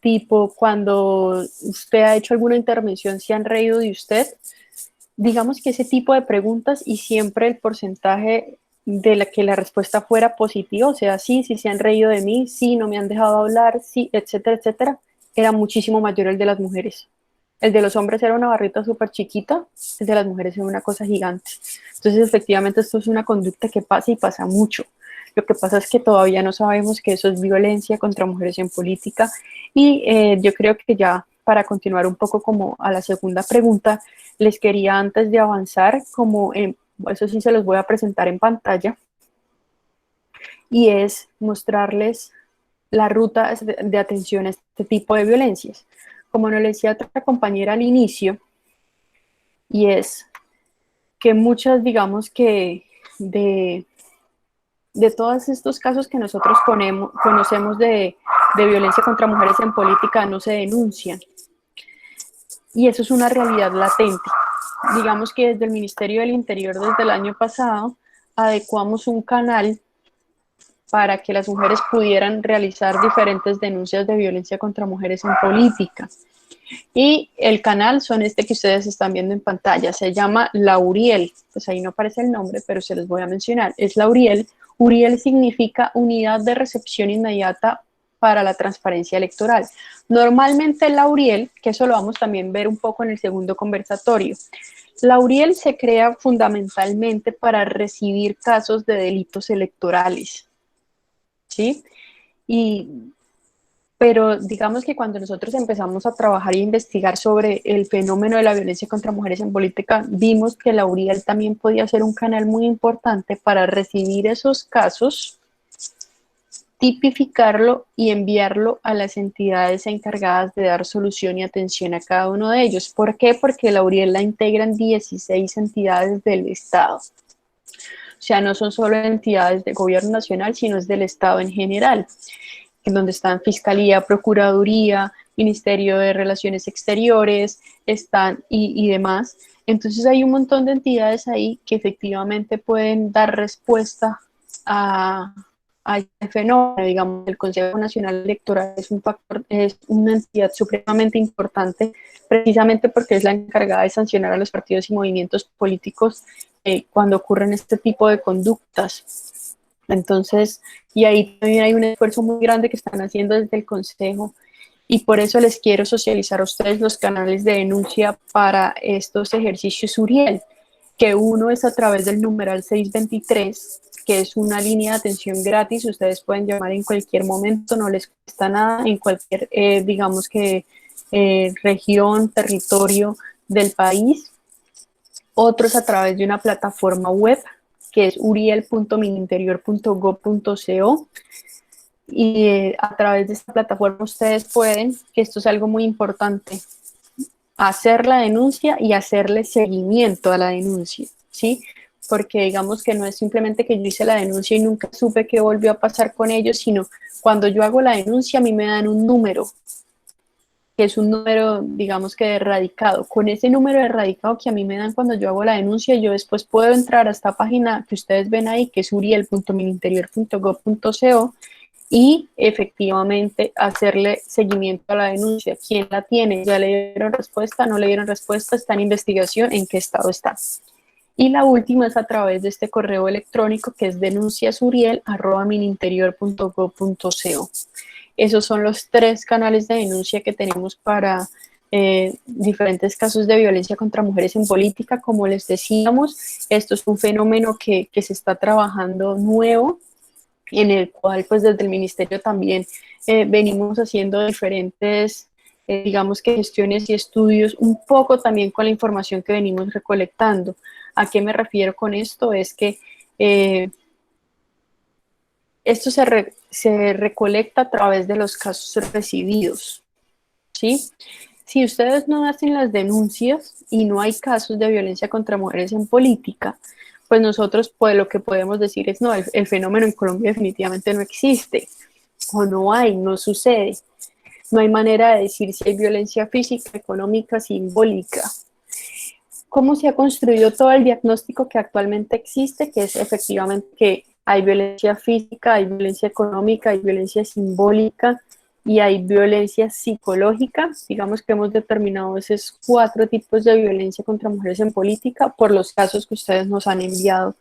Tipo, cuando usted ha hecho alguna intervención, se han reído de usted. Digamos que ese tipo de preguntas, y siempre el porcentaje de la respuesta fuera positiva, o sea, sí, sí se han reído de mí, sí, no me han dejado hablar, sí, etcétera, etcétera, era muchísimo mayor el de las mujeres. El de los hombres era una barrita súper chiquita, el de las mujeres era una cosa gigante. Entonces, efectivamente, esto es una conducta que pasa y pasa mucho. Lo que pasa es que todavía no sabemos que eso es violencia contra mujeres en política, y yo creo que ya para continuar un poco como a la segunda pregunta, les quería, antes de avanzar, eso sí se los voy a presentar en pantalla, y es mostrarles la ruta de atención a este tipo de violencias. Como nos decía otra compañera al inicio, y es que muchas, digamos que de todos estos casos que nosotros conocemos de violencia contra mujeres en política, no se denuncian. Y eso es una realidad latente. Digamos que desde el Ministerio del Interior, desde el año pasado, adecuamos un canal para que las mujeres pudieran realizar diferentes denuncias de violencia contra mujeres en política. Y el canal son este que ustedes están viendo en pantalla, se llama La Uriel, pues ahí no aparece el nombre, pero se los voy a mencionar, es La Uriel. Uriel significa Unidad de Recepción Inmediata para la Transparencia Electoral. Normalmente la Uriel, que eso lo vamos también a ver un poco en el segundo conversatorio, la Uriel se crea fundamentalmente para recibir casos de delitos electorales, ¿sí? Pero digamos que cuando nosotros empezamos a trabajar e investigar sobre el fenómeno de la violencia contra mujeres en política, vimos que la Uriel también podía ser un canal muy importante para recibir esos casos, tipificarlo y enviarlo a las entidades encargadas de dar solución y atención a cada uno de ellos. ¿Por qué? Porque la Uriel la integran 16 entidades del Estado. O sea, no son solo entidades del gobierno nacional, sino es del Estado en general, en donde están Fiscalía, Procuraduría, Ministerio de Relaciones Exteriores, están y demás. Entonces hay un montón de entidades ahí que efectivamente pueden dar respuesta a este fenómeno. Digamos, el Consejo Nacional Electoral es un factor, es una entidad supremamente importante, precisamente porque es la encargada de sancionar a los partidos y movimientos políticos cuando ocurren este tipo de conductas. Entonces, y ahí también hay un esfuerzo muy grande que están haciendo desde el Consejo, y por eso les quiero socializar a ustedes los canales de denuncia para estos ejercicios Uriel, que uno es a través del numeral 623, que es una línea de atención gratis. Ustedes pueden llamar en cualquier momento, no les cuesta nada, en cualquier, digamos que, región, territorio del país. Otro es a través de una plataforma web, que es uriel.mininterior.gov.co, y a través de esta plataforma ustedes pueden, que esto es algo muy importante, hacer la denuncia y hacerle seguimiento a la denuncia, ¿sí? porque digamos que no es simplemente que yo hice la denuncia y nunca supe qué volvió a pasar con ellos, sino cuando yo hago la denuncia a mí me dan un número, que es un número, digamos que de erradicado. Con ese número de erradicado que a mí me dan cuando yo hago la denuncia, yo después puedo entrar a esta página que ustedes ven ahí, que es uriel.mininterior.gov.co, y efectivamente hacerle seguimiento a la denuncia. ¿Quién la tiene? ¿Ya le dieron respuesta? ¿No le dieron respuesta? ¿Está en investigación? ¿En qué estado está? Y la última es a través de este correo electrónico que es denunciasuriel@mininterior.gov.co. Esos son los 3 canales de denuncia que tenemos para diferentes casos de violencia contra mujeres en política. Como les decíamos, esto es un fenómeno que se está trabajando nuevo, en el cual pues desde el ministerio también venimos haciendo diferentes, digamos que gestiones y estudios, un poco también con la información que venimos recolectando. ¿A qué me refiero con esto? Es que esto se recolecta a través de los casos recibidos, ¿sí? Si ustedes no hacen las denuncias y no hay casos de violencia contra mujeres en política, pues nosotros pues, lo que podemos decir es, no, el fenómeno en Colombia definitivamente no existe, o no hay, no sucede. No hay manera de decir si hay violencia física, económica, simbólica. ¿Cómo se ha construido todo el diagnóstico que actualmente existe? Que es efectivamente que hay violencia física, hay violencia económica, hay violencia simbólica y hay violencia psicológica. Digamos que hemos determinado esos 4 tipos de violencia contra mujeres en política por los casos que ustedes nos han enviado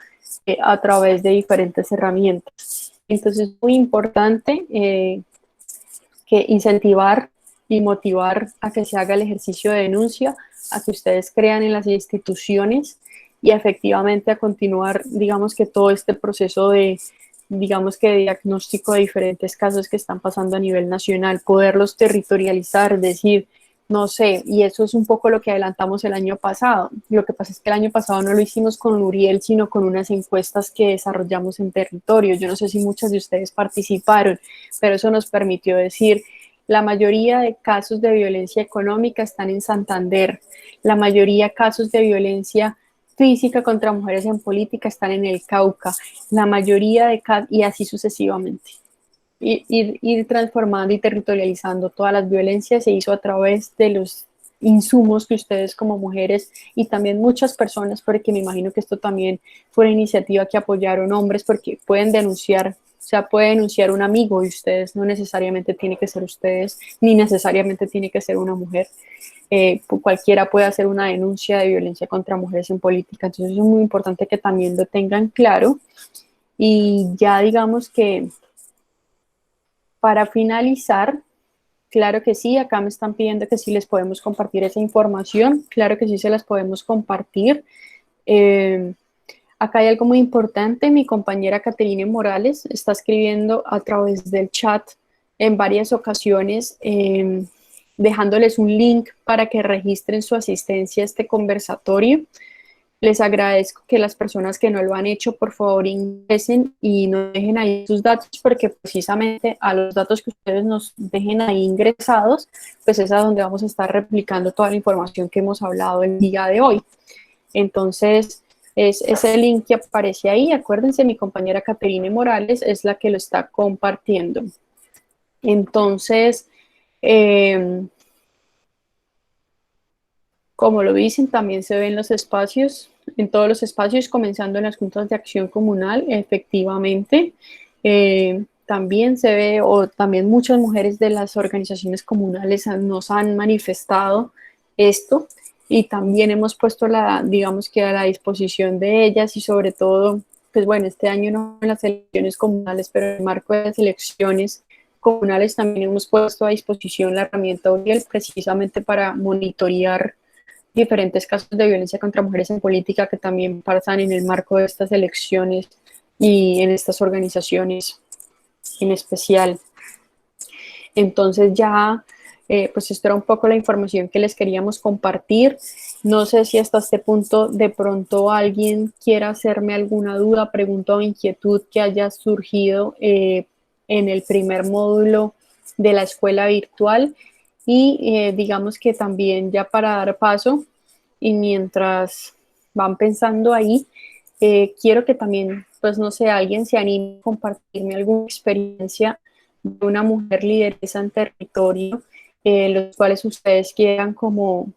a través de diferentes herramientas. Entonces es muy importante que incentivar y motivar a que se haga el ejercicio de denuncia, a que ustedes crean en las instituciones y efectivamente a continuar, digamos que todo este proceso de, digamos que de diagnóstico de diferentes casos que están pasando a nivel nacional, poderlos territorializar, decir, no sé, y eso es un poco lo que adelantamos el año pasado. Lo que pasa es que el año pasado no lo hicimos con Uriel, sino con unas encuestas que desarrollamos en territorio. Yo no sé si muchas de ustedes participaron, pero eso nos permitió decir, la mayoría de casos de violencia económica están en Santander, la mayoría de casos de violencia física contra mujeres en política están en el Cauca, la mayoría de casos, y así sucesivamente. Ir transformando y territorializando todas las violencias se hizo a través de los insumos que ustedes como mujeres y también muchas personas, porque me imagino que esto también fue una iniciativa que apoyaron hombres, porque pueden denunciar, o sea, puede denunciar un amigo y ustedes, no necesariamente tiene que ser ustedes, ni necesariamente tiene que ser una mujer. Cualquiera puede hacer una denuncia de violencia contra mujeres en política, entonces es muy importante que también lo tengan claro. Y ya digamos que para finalizar, claro que sí, acá me están pidiendo que sí les podemos compartir esa información, claro que sí se las podemos compartir. Acá hay algo muy importante, mi compañera Caterine Morales está escribiendo a través del chat en varias ocasiones, dejándoles un link para que registren su asistencia a este conversatorio. Les agradezco que las personas que no lo han hecho, por favor, ingresen y nos dejen ahí sus datos, porque precisamente a los datos que ustedes nos dejen ahí ingresados, pues es a donde vamos a estar replicando toda la información que hemos hablado el día de hoy. Entonces, es ese link que aparece ahí. Acuérdense, mi compañera Caterine Morales es la que lo está compartiendo. Entonces, como lo dicen, también se ven los espacios, en todos los espacios, comenzando en las juntas de acción comunal, efectivamente. También se ve, o también muchas mujeres de las organizaciones comunales nos han manifestado esto, y también hemos puesto digamos que a la disposición de ellas, y sobre todo, pues bueno, este año no en las elecciones comunales, pero en el marco de las elecciones comunales también hemos puesto a disposición la herramienta Uriel precisamente para monitorear diferentes casos de violencia contra mujeres en política que también pasan en el marco de estas elecciones y en estas organizaciones en especial. Entonces ya, pues esto era un poco la información que les queríamos compartir. No sé si hasta este punto de pronto alguien quiera hacerme alguna duda, pregunta o inquietud que haya surgido en el primer módulo de la escuela virtual. Y digamos que también ya para dar paso y mientras van pensando ahí, quiero que también, pues no sé, alguien se anime a compartirme alguna experiencia de una mujer lideresa en territorio, los cuales ustedes quieran como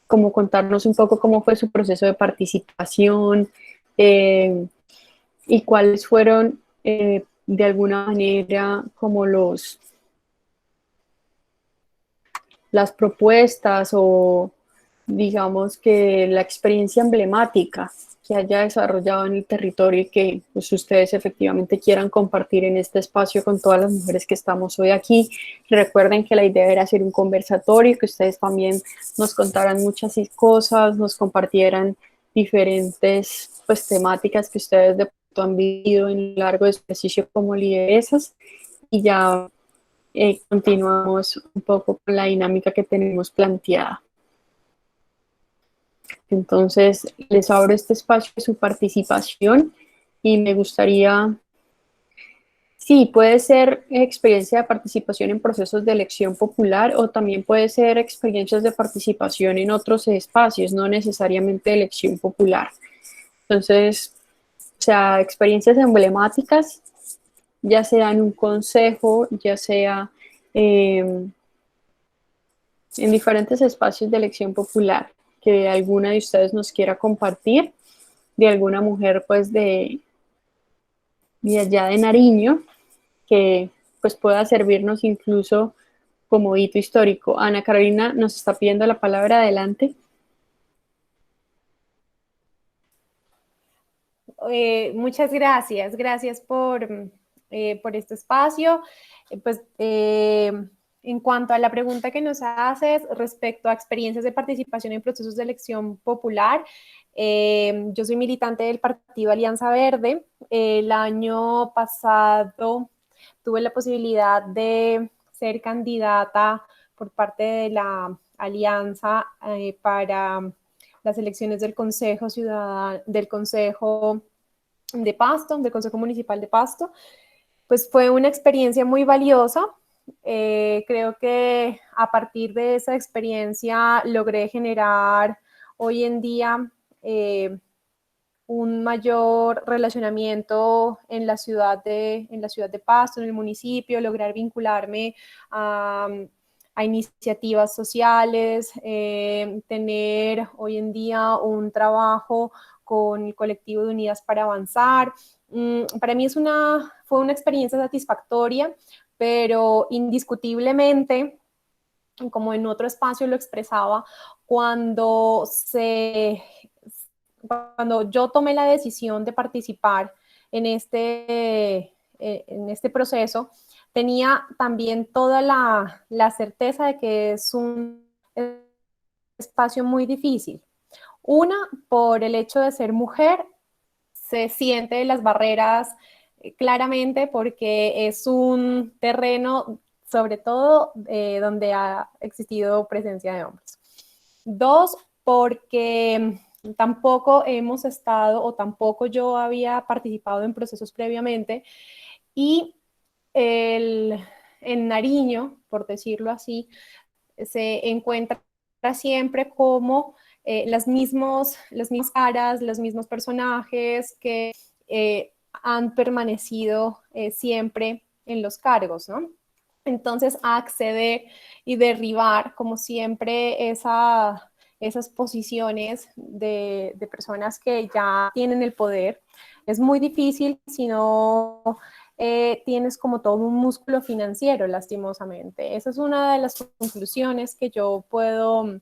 contarnos un poco cómo fue su proceso de participación, y cuáles fueron de alguna manera como las propuestas o digamos que la experiencia emblemática que haya desarrollado en el territorio y que pues, ustedes efectivamente quieran compartir en este espacio con todas las mujeres que estamos hoy aquí. Recuerden que la idea era hacer un conversatorio, que ustedes también nos contaran muchas cosas, nos compartieran diferentes pues, temáticas que ustedes de pronto han vivido en el largo de su ejercicio como lideresas y ya continuamos un poco con la dinámica que tenemos planteada. Entonces, les abro este espacio de su participación y me gustaría, sí, puede ser experiencia de participación en procesos de elección popular o también puede ser experiencias de participación en otros espacios, no necesariamente de elección popular. Entonces, o sea, experiencias emblemáticas, ya sea en un consejo, ya sea en diferentes espacios de elección popular, que alguna de ustedes nos quiera compartir, de alguna mujer pues de allá de Nariño, que pues pueda servirnos incluso como hito histórico. Ana Carolina nos está pidiendo la palabra, adelante. Muchas gracias, gracias por este espacio. En cuanto a la pregunta que nos haces respecto a experiencias de participación en procesos de elección popular, yo soy militante del partido Alianza Verde. El año pasado tuve la posibilidad de ser candidata por parte de la Alianza para las elecciones del Consejo Ciudadano, del Consejo de Pasto, del Consejo Municipal de Pasto. Pues fue una experiencia muy valiosa. Creo que a partir de esa experiencia logré generar hoy en día un mayor relacionamiento en la ciudad de Pasto, en el municipio, lograr vincularme a iniciativas sociales, tener hoy en día un trabajo con el colectivo de Unidas para Avanzar. Para mí fue una experiencia satisfactoria, pero indiscutiblemente, como en otro espacio lo expresaba, cuando yo tomé la decisión de participar en este proceso, tenía también toda la certeza de que es un espacio muy difícil. Una, por el hecho de ser mujer, se siente las barreras claramente porque es un terreno, sobre todo, donde ha existido presencia de hombres. Dos, porque tampoco hemos estado o tampoco yo había participado en procesos previamente y en Nariño, por decirlo así, se encuentra siempre como las mismas caras, los mismos personajes que han permanecido siempre en los cargos, ¿no? Entonces, acceder y derribar, como siempre, esas posiciones de personas que ya tienen el poder es muy difícil si no tienes como todo un músculo financiero, lastimosamente. Esa es una de las conclusiones que yo puedo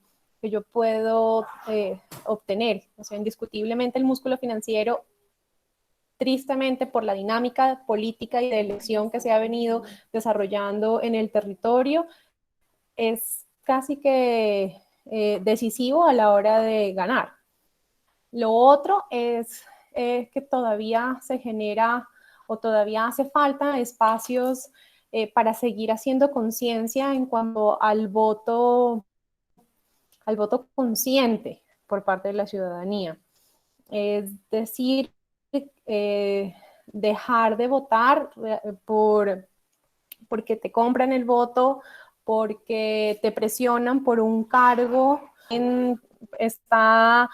obtener. O sea, indiscutiblemente el músculo financiero, tristemente por la dinámica política y de elección que se ha venido desarrollando en el territorio, es casi que decisivo a la hora de ganar. Lo otro es que todavía se genera o todavía hace falta espacios para seguir haciendo conciencia en cuanto al voto consciente por parte de la ciudadanía. Es decir, dejar de votar porque te compran el voto, porque te presionan por un cargo, está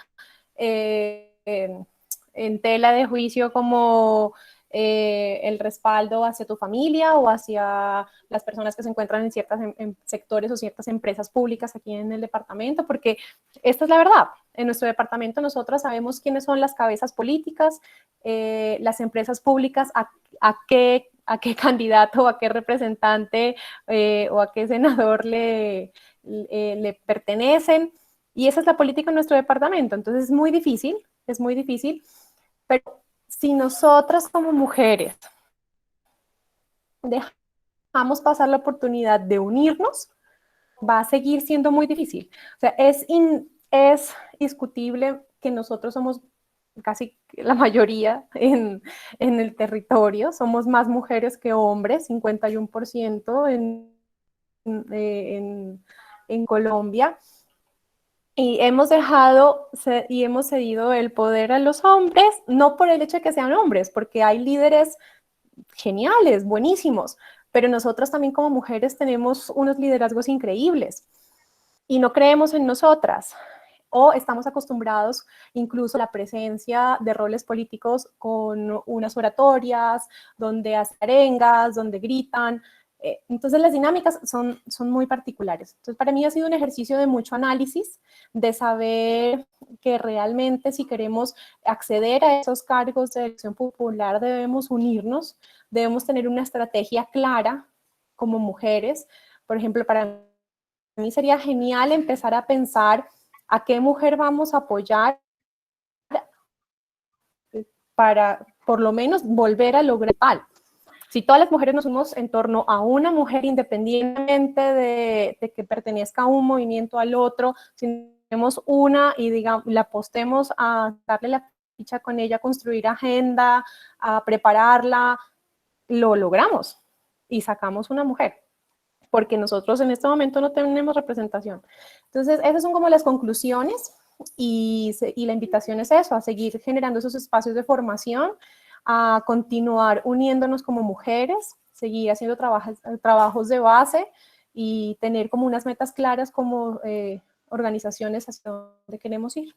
en tela de juicio como el respaldo hacia tu familia o hacia las personas que se encuentran en ciertos sectores o ciertas empresas públicas aquí en el departamento, porque esta es la verdad. En nuestro departamento nosotros sabemos quiénes son las cabezas políticas, las empresas públicas, a qué candidato o a qué representante o a qué senador le pertenecen. Y esa es la política en nuestro departamento. Entonces es muy difícil, pero si nosotras como mujeres dejamos pasar la oportunidad de unirnos, va a seguir siendo muy difícil. O sea, es discutible que nosotros somos casi la mayoría en el territorio, somos más mujeres que hombres, 51% en Colombia. Y hemos cedido el poder a los hombres, no por el hecho de que sean hombres, porque hay líderes geniales, buenísimos, pero nosotras también como mujeres tenemos unos liderazgos increíbles y no creemos en nosotras o estamos acostumbrados incluso a la presencia de roles políticos con unas oratorias, donde hacen arengas, donde gritan. Entonces las dinámicas son muy particulares. Entonces para mí ha sido un ejercicio de mucho análisis, de saber que realmente si queremos acceder a esos cargos de elección popular debemos unirnos, debemos tener una estrategia clara como mujeres. Por ejemplo, para mí sería genial empezar a pensar a qué mujer vamos a apoyar para por lo menos volver a lograr tal. Si todas las mujeres nos unimos en torno a una mujer, independientemente de que pertenezca a un movimiento al otro, si tenemos una y digamos, la apostemos a darle la ficha con ella, a construir agenda, a prepararla, lo logramos y sacamos una mujer, porque nosotros en este momento no tenemos representación. Entonces, esas son como las conclusiones y la invitación es eso, a seguir generando esos espacios de formación, a continuar uniéndonos como mujeres, seguir haciendo trabajos de base y tener como unas metas claras como organizaciones hacia donde queremos ir.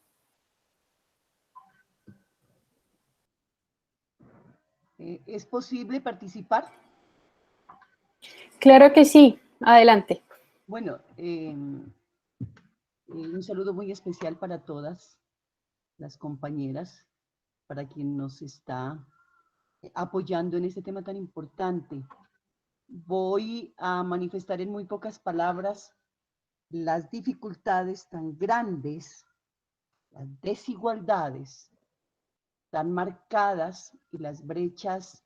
¿Es posible participar? Claro que sí, adelante. Bueno, un saludo muy especial para todas las compañeras, para quien nos está apoyando en este tema tan importante. Voy a manifestar en muy pocas palabras las dificultades tan grandes, las desigualdades tan marcadas y las brechas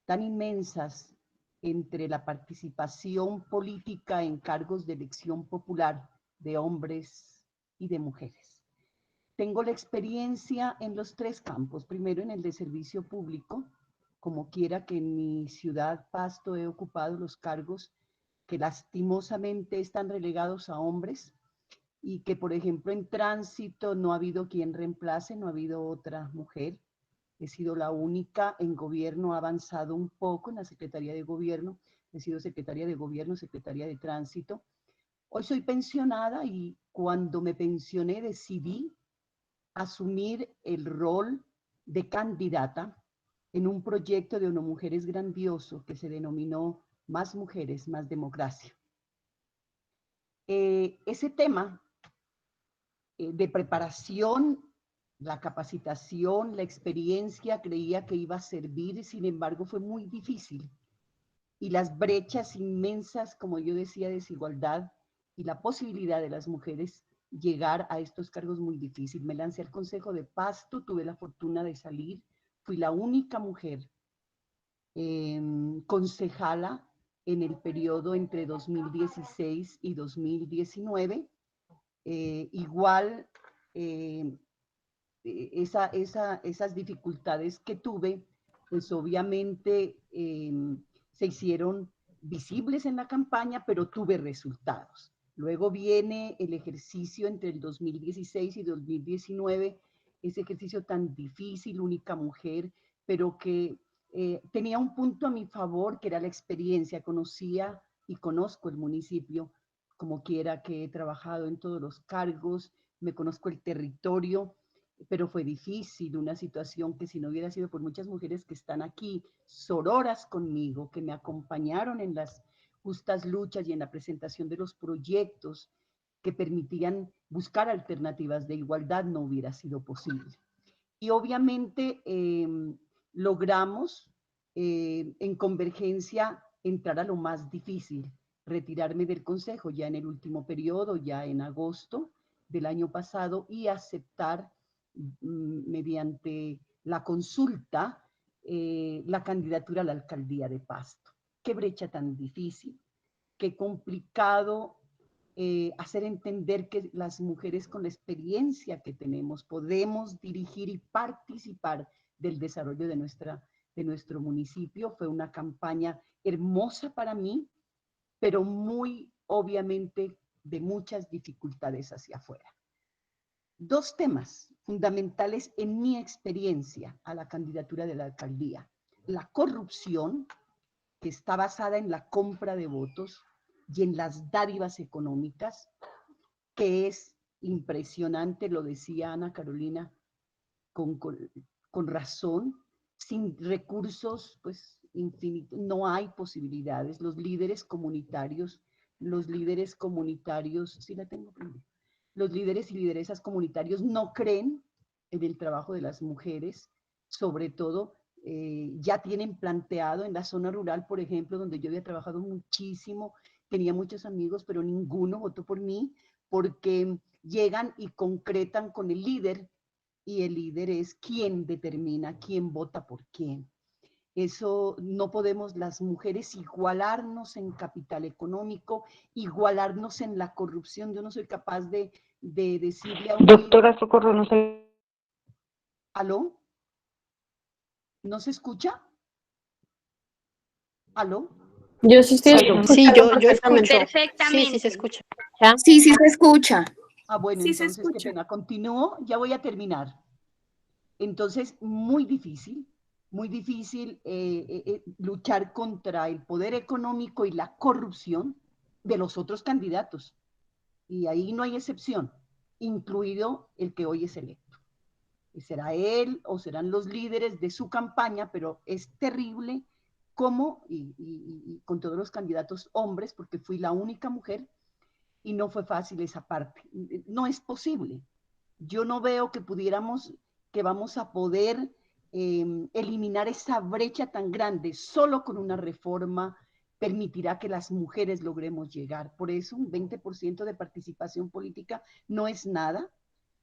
tan inmensas entre la participación política en cargos de elección popular de hombres y de mujeres. Tengo la experiencia en los tres campos. Primero, en el de servicio público, como quiera que en mi ciudad, Pasto, he ocupado los cargos que lastimosamente están relegados a hombres y que, por ejemplo, en tránsito no ha habido quien reemplace, no ha habido otra mujer. He sido la única. En gobierno ha avanzado un poco en la Secretaría de Gobierno. He sido secretaria de Gobierno, secretaria de Tránsito. Hoy soy pensionada y cuando me pensioné decidí asumir el rol de candidata en un proyecto de ONU Mujeres grandioso que se denominó Más Mujeres, Más Democracia. Ese tema de preparación, la capacitación, la experiencia, creía que iba a servir, sin embargo fue muy difícil. Y las brechas inmensas, como yo decía, desigualdad y la posibilidad de las mujeres llegar a estos cargos muy difícil. Me lancé al Consejo de Pasto, tuve la fortuna de salir, fui la única mujer concejala en el periodo entre 2016 y 2019. Igual, esas dificultades que tuve, pues obviamente se hicieron visibles en la campaña, pero tuve resultados. Luego viene el ejercicio entre el 2016 y 2019, ese ejercicio tan difícil, única mujer, pero que tenía un punto a mi favor, que era la experiencia. Conocía y conozco el municipio, como quiera que he trabajado en todos los cargos, me conozco el territorio pero fue difícil, una situación que si no hubiera sido por muchas mujeres que están aquí, sororas conmigo, que me acompañaron en las justas luchas y en la presentación de los proyectos que permitían buscar alternativas de igualdad, no hubiera sido posible. Y obviamente logramos en Convergencia entrar a lo más difícil, retirarme del Consejo ya en el último periodo, ya en agosto del año pasado, y aceptar mediante la consulta la candidatura a la alcaldía de Pasto. Qué brecha tan difícil, qué complicado hacer entender que las mujeres con la experiencia que tenemos podemos dirigir y participar del desarrollo de nuestro municipio. Fue una campaña hermosa para mí, pero muy obviamente de muchas dificultades hacia afuera. Dos temas fundamentales en mi experiencia a la candidatura de la alcaldía: la corrupción, que está basada en la compra de votos y en las dádivas económicas, que es impresionante, lo decía Ana Carolina con razón. Sin recursos, pues infinitos, no hay posibilidades. Los líderes comunitarios, sí la tengo primero, los líderes y lideresas comunitarios no creen en el trabajo de las mujeres, sobre todo ya tienen planteado en la zona rural, por ejemplo, donde yo había trabajado muchísimo, tenía muchos amigos, pero ninguno votó por mí, porque llegan y concretan con el líder, y el líder es quien determina quién vota por quién. Eso no podemos las mujeres igualarnos en capital económico, igualarnos en la corrupción. Yo no soy capaz de decirle a un Doctora líder... Socorro, no sé. ¿Aló? ¿No se escucha? ¿Aló? Yo sí estoy Sí, escuchando yo escucho. Perfectamente. Sí, sí se escucha. Sí, sí se escucha. Ah, bueno, Sí se entonces qué escucha. pena. Continúo, ya voy a terminar. Entonces, muy difícil luchar contra el poder económico y la corrupción de los otros candidatos. Y ahí no hay excepción, incluido el que hoy es electo. Y será él o serán los líderes de su campaña, pero es terrible cómo, y con todos los candidatos hombres, porque fui la única mujer y no fue fácil esa parte. No es posible. Yo no veo que vamos a poder eliminar esa brecha tan grande. Solo con una reforma permitirá que las mujeres logremos llegar. Por eso un 20% de participación política no es nada.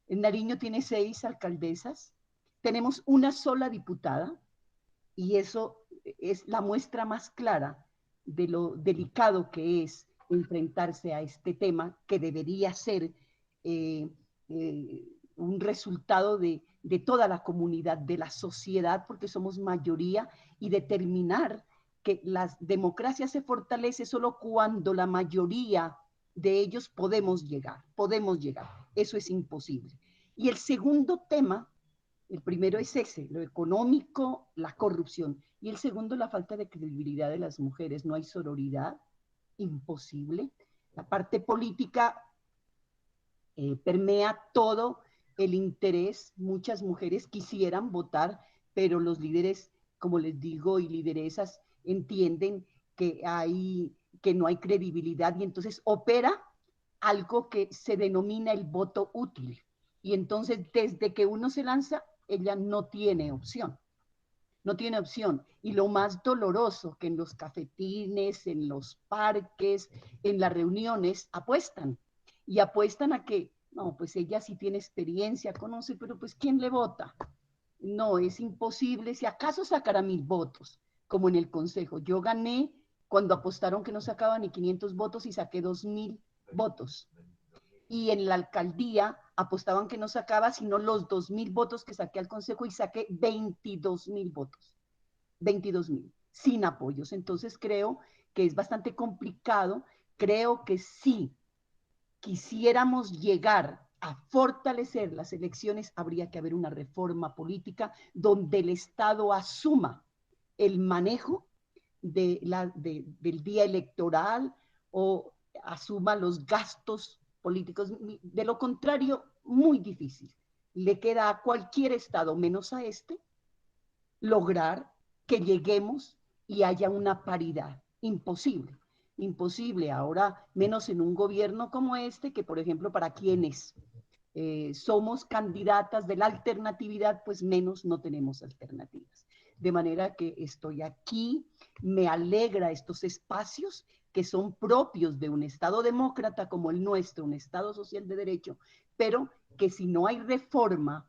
En Nariño tiene 6 alcaldesas, tenemos una sola diputada, y eso es la muestra más clara de lo delicado que es enfrentarse a este tema, que debería ser eh, eh, un resultado de toda la comunidad, de la sociedad, porque somos mayoría, y determinar que la democracia se fortalece solo cuando la mayoría de ellos podemos llegar. Eso es imposible. Y el segundo tema, el primero es ese, lo económico, la corrupción. Y el segundo, la falta de credibilidad de las mujeres. No hay sororidad, imposible. La parte política permea todo el interés. Muchas mujeres quisieran votar, pero los líderes, como les digo, y lideresas entienden que no hay credibilidad, y entonces opera algo que se denomina el voto útil. Y entonces, desde que uno se lanza, ella no tiene opción. No tiene opción. Y lo más doloroso, que en los cafetines, en los parques, en las reuniones, apuestan. Y apuestan a que, no, pues ella sí tiene experiencia, conoce, pero pues ¿quién le vota? No, es imposible. Si acaso sacará 1000 votos, como en el consejo. Yo gané cuando apostaron que no sacaba ni 500 votos y saqué 2000 votos. Y en la alcaldía apostaban que no sacaba sino los 2000 votos que saqué al consejo, y saqué 22.000 votos. 22.000, sin apoyos. Entonces creo que es bastante complicado. Creo que si quisiéramos llegar a fortalecer las elecciones, habría que haber una reforma política donde el Estado asuma el manejo del día electoral, o asuma los gastos políticos. De lo contrario, muy difícil. le queda a cualquier estado, menos a este, lograr que lleguemos y haya una paridad. Imposible, imposible. Ahora, menos en un gobierno como este, que por ejemplo, para quienes somos candidatas de la alternatividad, pues menos no tenemos alternativas. De manera que estoy aquí, me alegra estos espacios que son propios de un Estado demócrata como el nuestro, un Estado social de derecho, pero que si no hay reforma,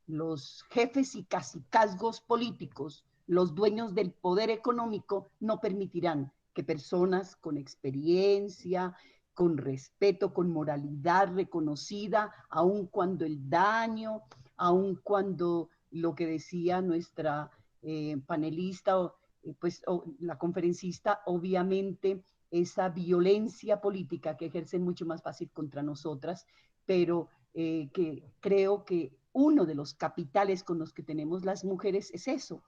los jefes y cacicazgos políticos, los dueños del poder económico, no permitirán que personas con experiencia, con respeto, con moralidad reconocida, aun cuando el daño, aun cuando lo que decía nuestra panelista, pues la conferencista, obviamente esa violencia política que ejercen mucho más fácil contra nosotras, pero que creo que uno de los capitales con los que tenemos las mujeres es eso,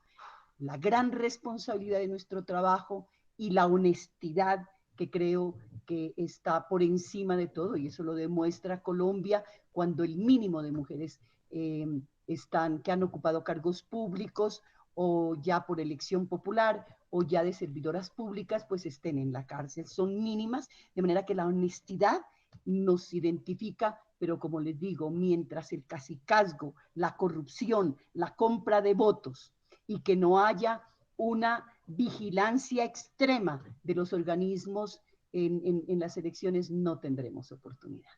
la gran responsabilidad de nuestro trabajo y la honestidad que creo que está por encima de todo, y eso lo demuestra Colombia cuando el mínimo de mujeres que han ocupado cargos públicos o ya por elección popular o ya de servidoras públicas, pues estén en la cárcel. Son mínimas, de manera que la honestidad nos identifica, pero como les digo, mientras el cacicazgo, la corrupción, la compra de votos y que no haya una vigilancia extrema de los organismos en las elecciones, no tendremos oportunidad.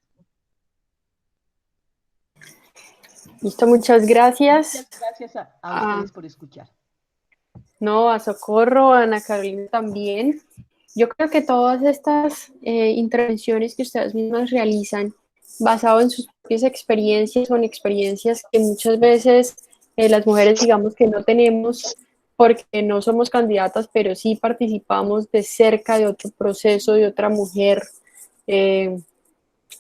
Listo, muchas gracias. Muchas gracias a ustedes por escuchar. No, a Socorro, a Ana Carolina también. Yo creo que todas estas intervenciones que ustedes mismas realizan, basado en sus propias experiencias, son experiencias que muchas veces las mujeres digamos que no tenemos porque no somos candidatas, pero sí participamos de cerca de otro proceso, de otra mujer,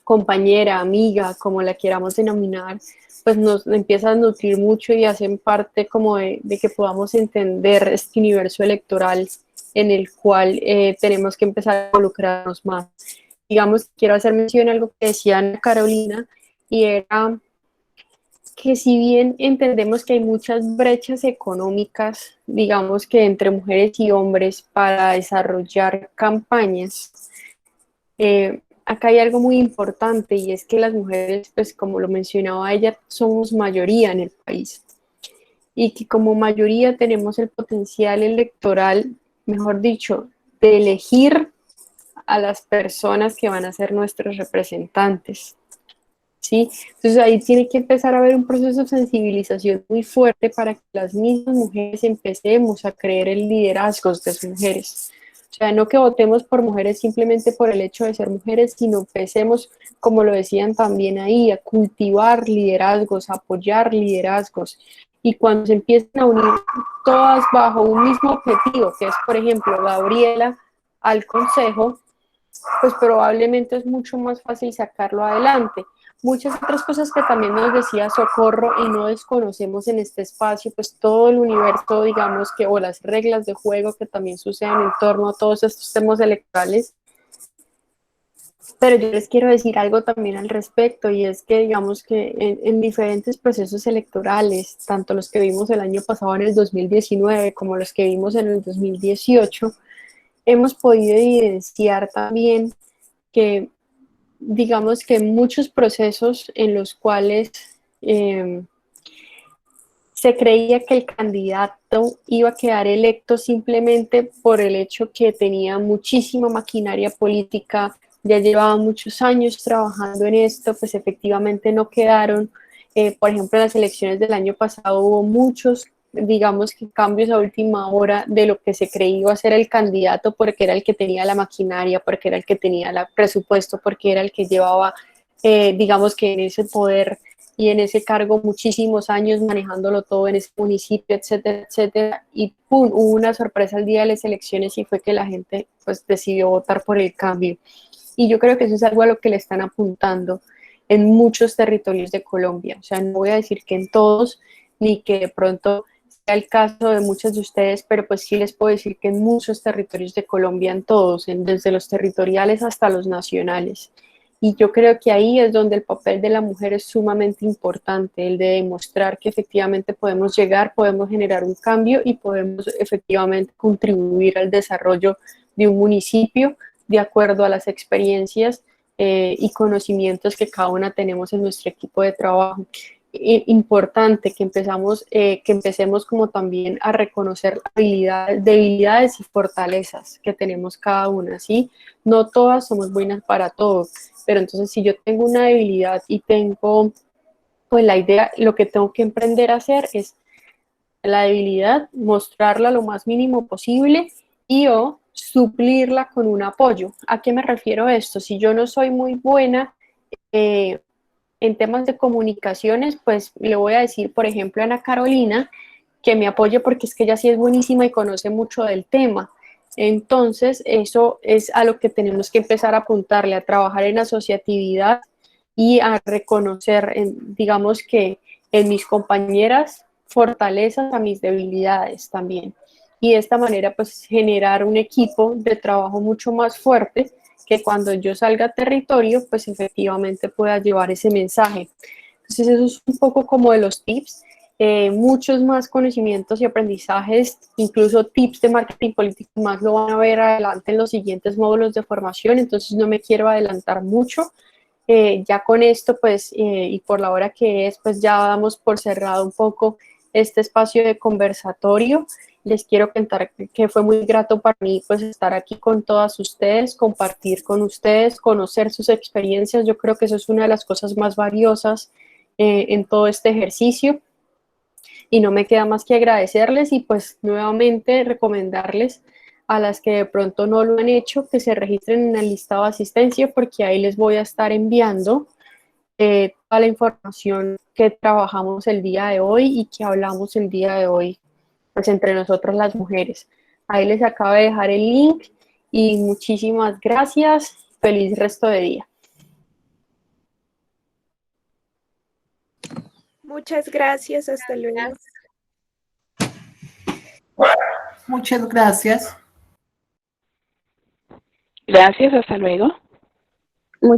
compañera, amiga, como la queramos denominar, pues nos empieza a nutrir mucho y hacen parte como de que podamos entender este universo electoral en el cual tenemos que empezar a involucrarnos más. Digamos, quiero hacer mención a algo que decía Ana Carolina, y era que si bien entendemos que hay muchas brechas económicas, digamos que entre mujeres y hombres para desarrollar campañas, acá hay algo muy importante y es que las mujeres, pues como lo mencionaba ella, somos mayoría en el país y que como mayoría tenemos el potencial electoral, mejor dicho, de elegir a las personas que van a ser nuestros representantes. ¿Sí? Entonces ahí tiene que empezar a haber un proceso de sensibilización muy fuerte para que las mismas mujeres empecemos a creer en liderazgos de sus mujeres. O sea, no que votemos por mujeres simplemente por el hecho de ser mujeres, sino empecemos, como lo decían también ahí, a cultivar liderazgos, a apoyar liderazgos. Y cuando se empiezan a unir todas bajo un mismo objetivo, que es, por ejemplo, Gabriela al consejo, pues probablemente es mucho más fácil sacarlo adelante. Muchas otras cosas que también nos decía Socorro y no desconocemos en este espacio, pues todo el universo, digamos que, o las reglas de juego que también suceden en torno a todos estos temas electorales. Pero yo les quiero decir algo también al respecto, y es que digamos que en diferentes procesos electorales, tanto los que vimos el año pasado en el 2019 como los que vimos en el 2018, hemos podido evidenciar también que digamos que muchos procesos en los cuales se creía que el candidato iba a quedar electo simplemente por el hecho que tenía muchísima maquinaria política, ya llevaba muchos años trabajando en esto, pues efectivamente no quedaron. Por ejemplo, en las elecciones del año pasado hubo muchos, digamos que cambios a última hora de lo que se creía iba a ser el candidato, porque era el que tenía la maquinaria, porque era el que tenía el presupuesto, porque era el que llevaba, digamos que en ese poder y en ese cargo muchísimos años manejándolo todo en ese municipio, etcétera, etcétera, y ¡pum!, hubo una sorpresa el día de las elecciones y fue que la gente pues decidió votar por el cambio. Y yo creo que eso es algo a lo que le están apuntando en muchos territorios de Colombia. O sea, no voy a decir que en todos, ni que de pronto sea el caso de muchos de ustedes, pero pues sí les puedo decir que en muchos territorios de Colombia, en todos, desde los territoriales hasta los nacionales. Y yo creo que ahí es donde el papel de la mujer es sumamente importante, el de demostrar que efectivamente podemos llegar, podemos generar un cambio y podemos efectivamente contribuir al desarrollo de un municipio de acuerdo a las experiencias y conocimientos que cada una tenemos en nuestro equipo de trabajo. Importante que empecemos como también a reconocer habilidades, debilidades y fortalezas que tenemos cada una, ¿sí? No todas somos buenas para todo, pero entonces si yo tengo una debilidad y tengo, pues la idea, lo que tengo que emprender a hacer es la debilidad, mostrarla lo más mínimo posible y o suplirla con un apoyo. ¿A qué me refiero esto? Si yo no soy muy buena en temas de comunicaciones, pues le voy a decir, por ejemplo, a Ana Carolina que me apoye porque es que ella sí es buenísima y conoce mucho del tema. Entonces, eso es a lo que tenemos que empezar a apuntarle, a trabajar en asociatividad y a reconocer, digamos que en mis compañeras, fortalezas a mis debilidades también. Y de esta manera, pues generar un equipo de trabajo mucho más fuerte que cuando yo salga a territorio, pues efectivamente pueda llevar ese mensaje. Entonces, eso es un poco como de los tips. Muchos más conocimientos y aprendizajes, incluso tips de marketing político más lo van a ver adelante en los siguientes módulos de formación, entonces no me quiero adelantar mucho. Ya con esto, pues, y por la hora que es, pues ya damos por cerrado un poco este espacio de conversatorio. Les quiero contar que fue muy grato para mí, pues, estar aquí con todas ustedes, compartir con ustedes, conocer sus experiencias. Yo creo que eso es una de las cosas más valiosas en todo este ejercicio. Y no me queda más que agradecerles y pues nuevamente recomendarles a las que de pronto no lo han hecho que se registren en el listado de asistencia porque ahí les voy a estar enviando toda la información que trabajamos el día de hoy y que hablamos el día de hoy, pues entre nosotros las mujeres. Ahí les acabo de dejar el link y muchísimas gracias. Feliz resto de día. Muchas gracias, hasta luego. Muchas gracias. Gracias, hasta luego.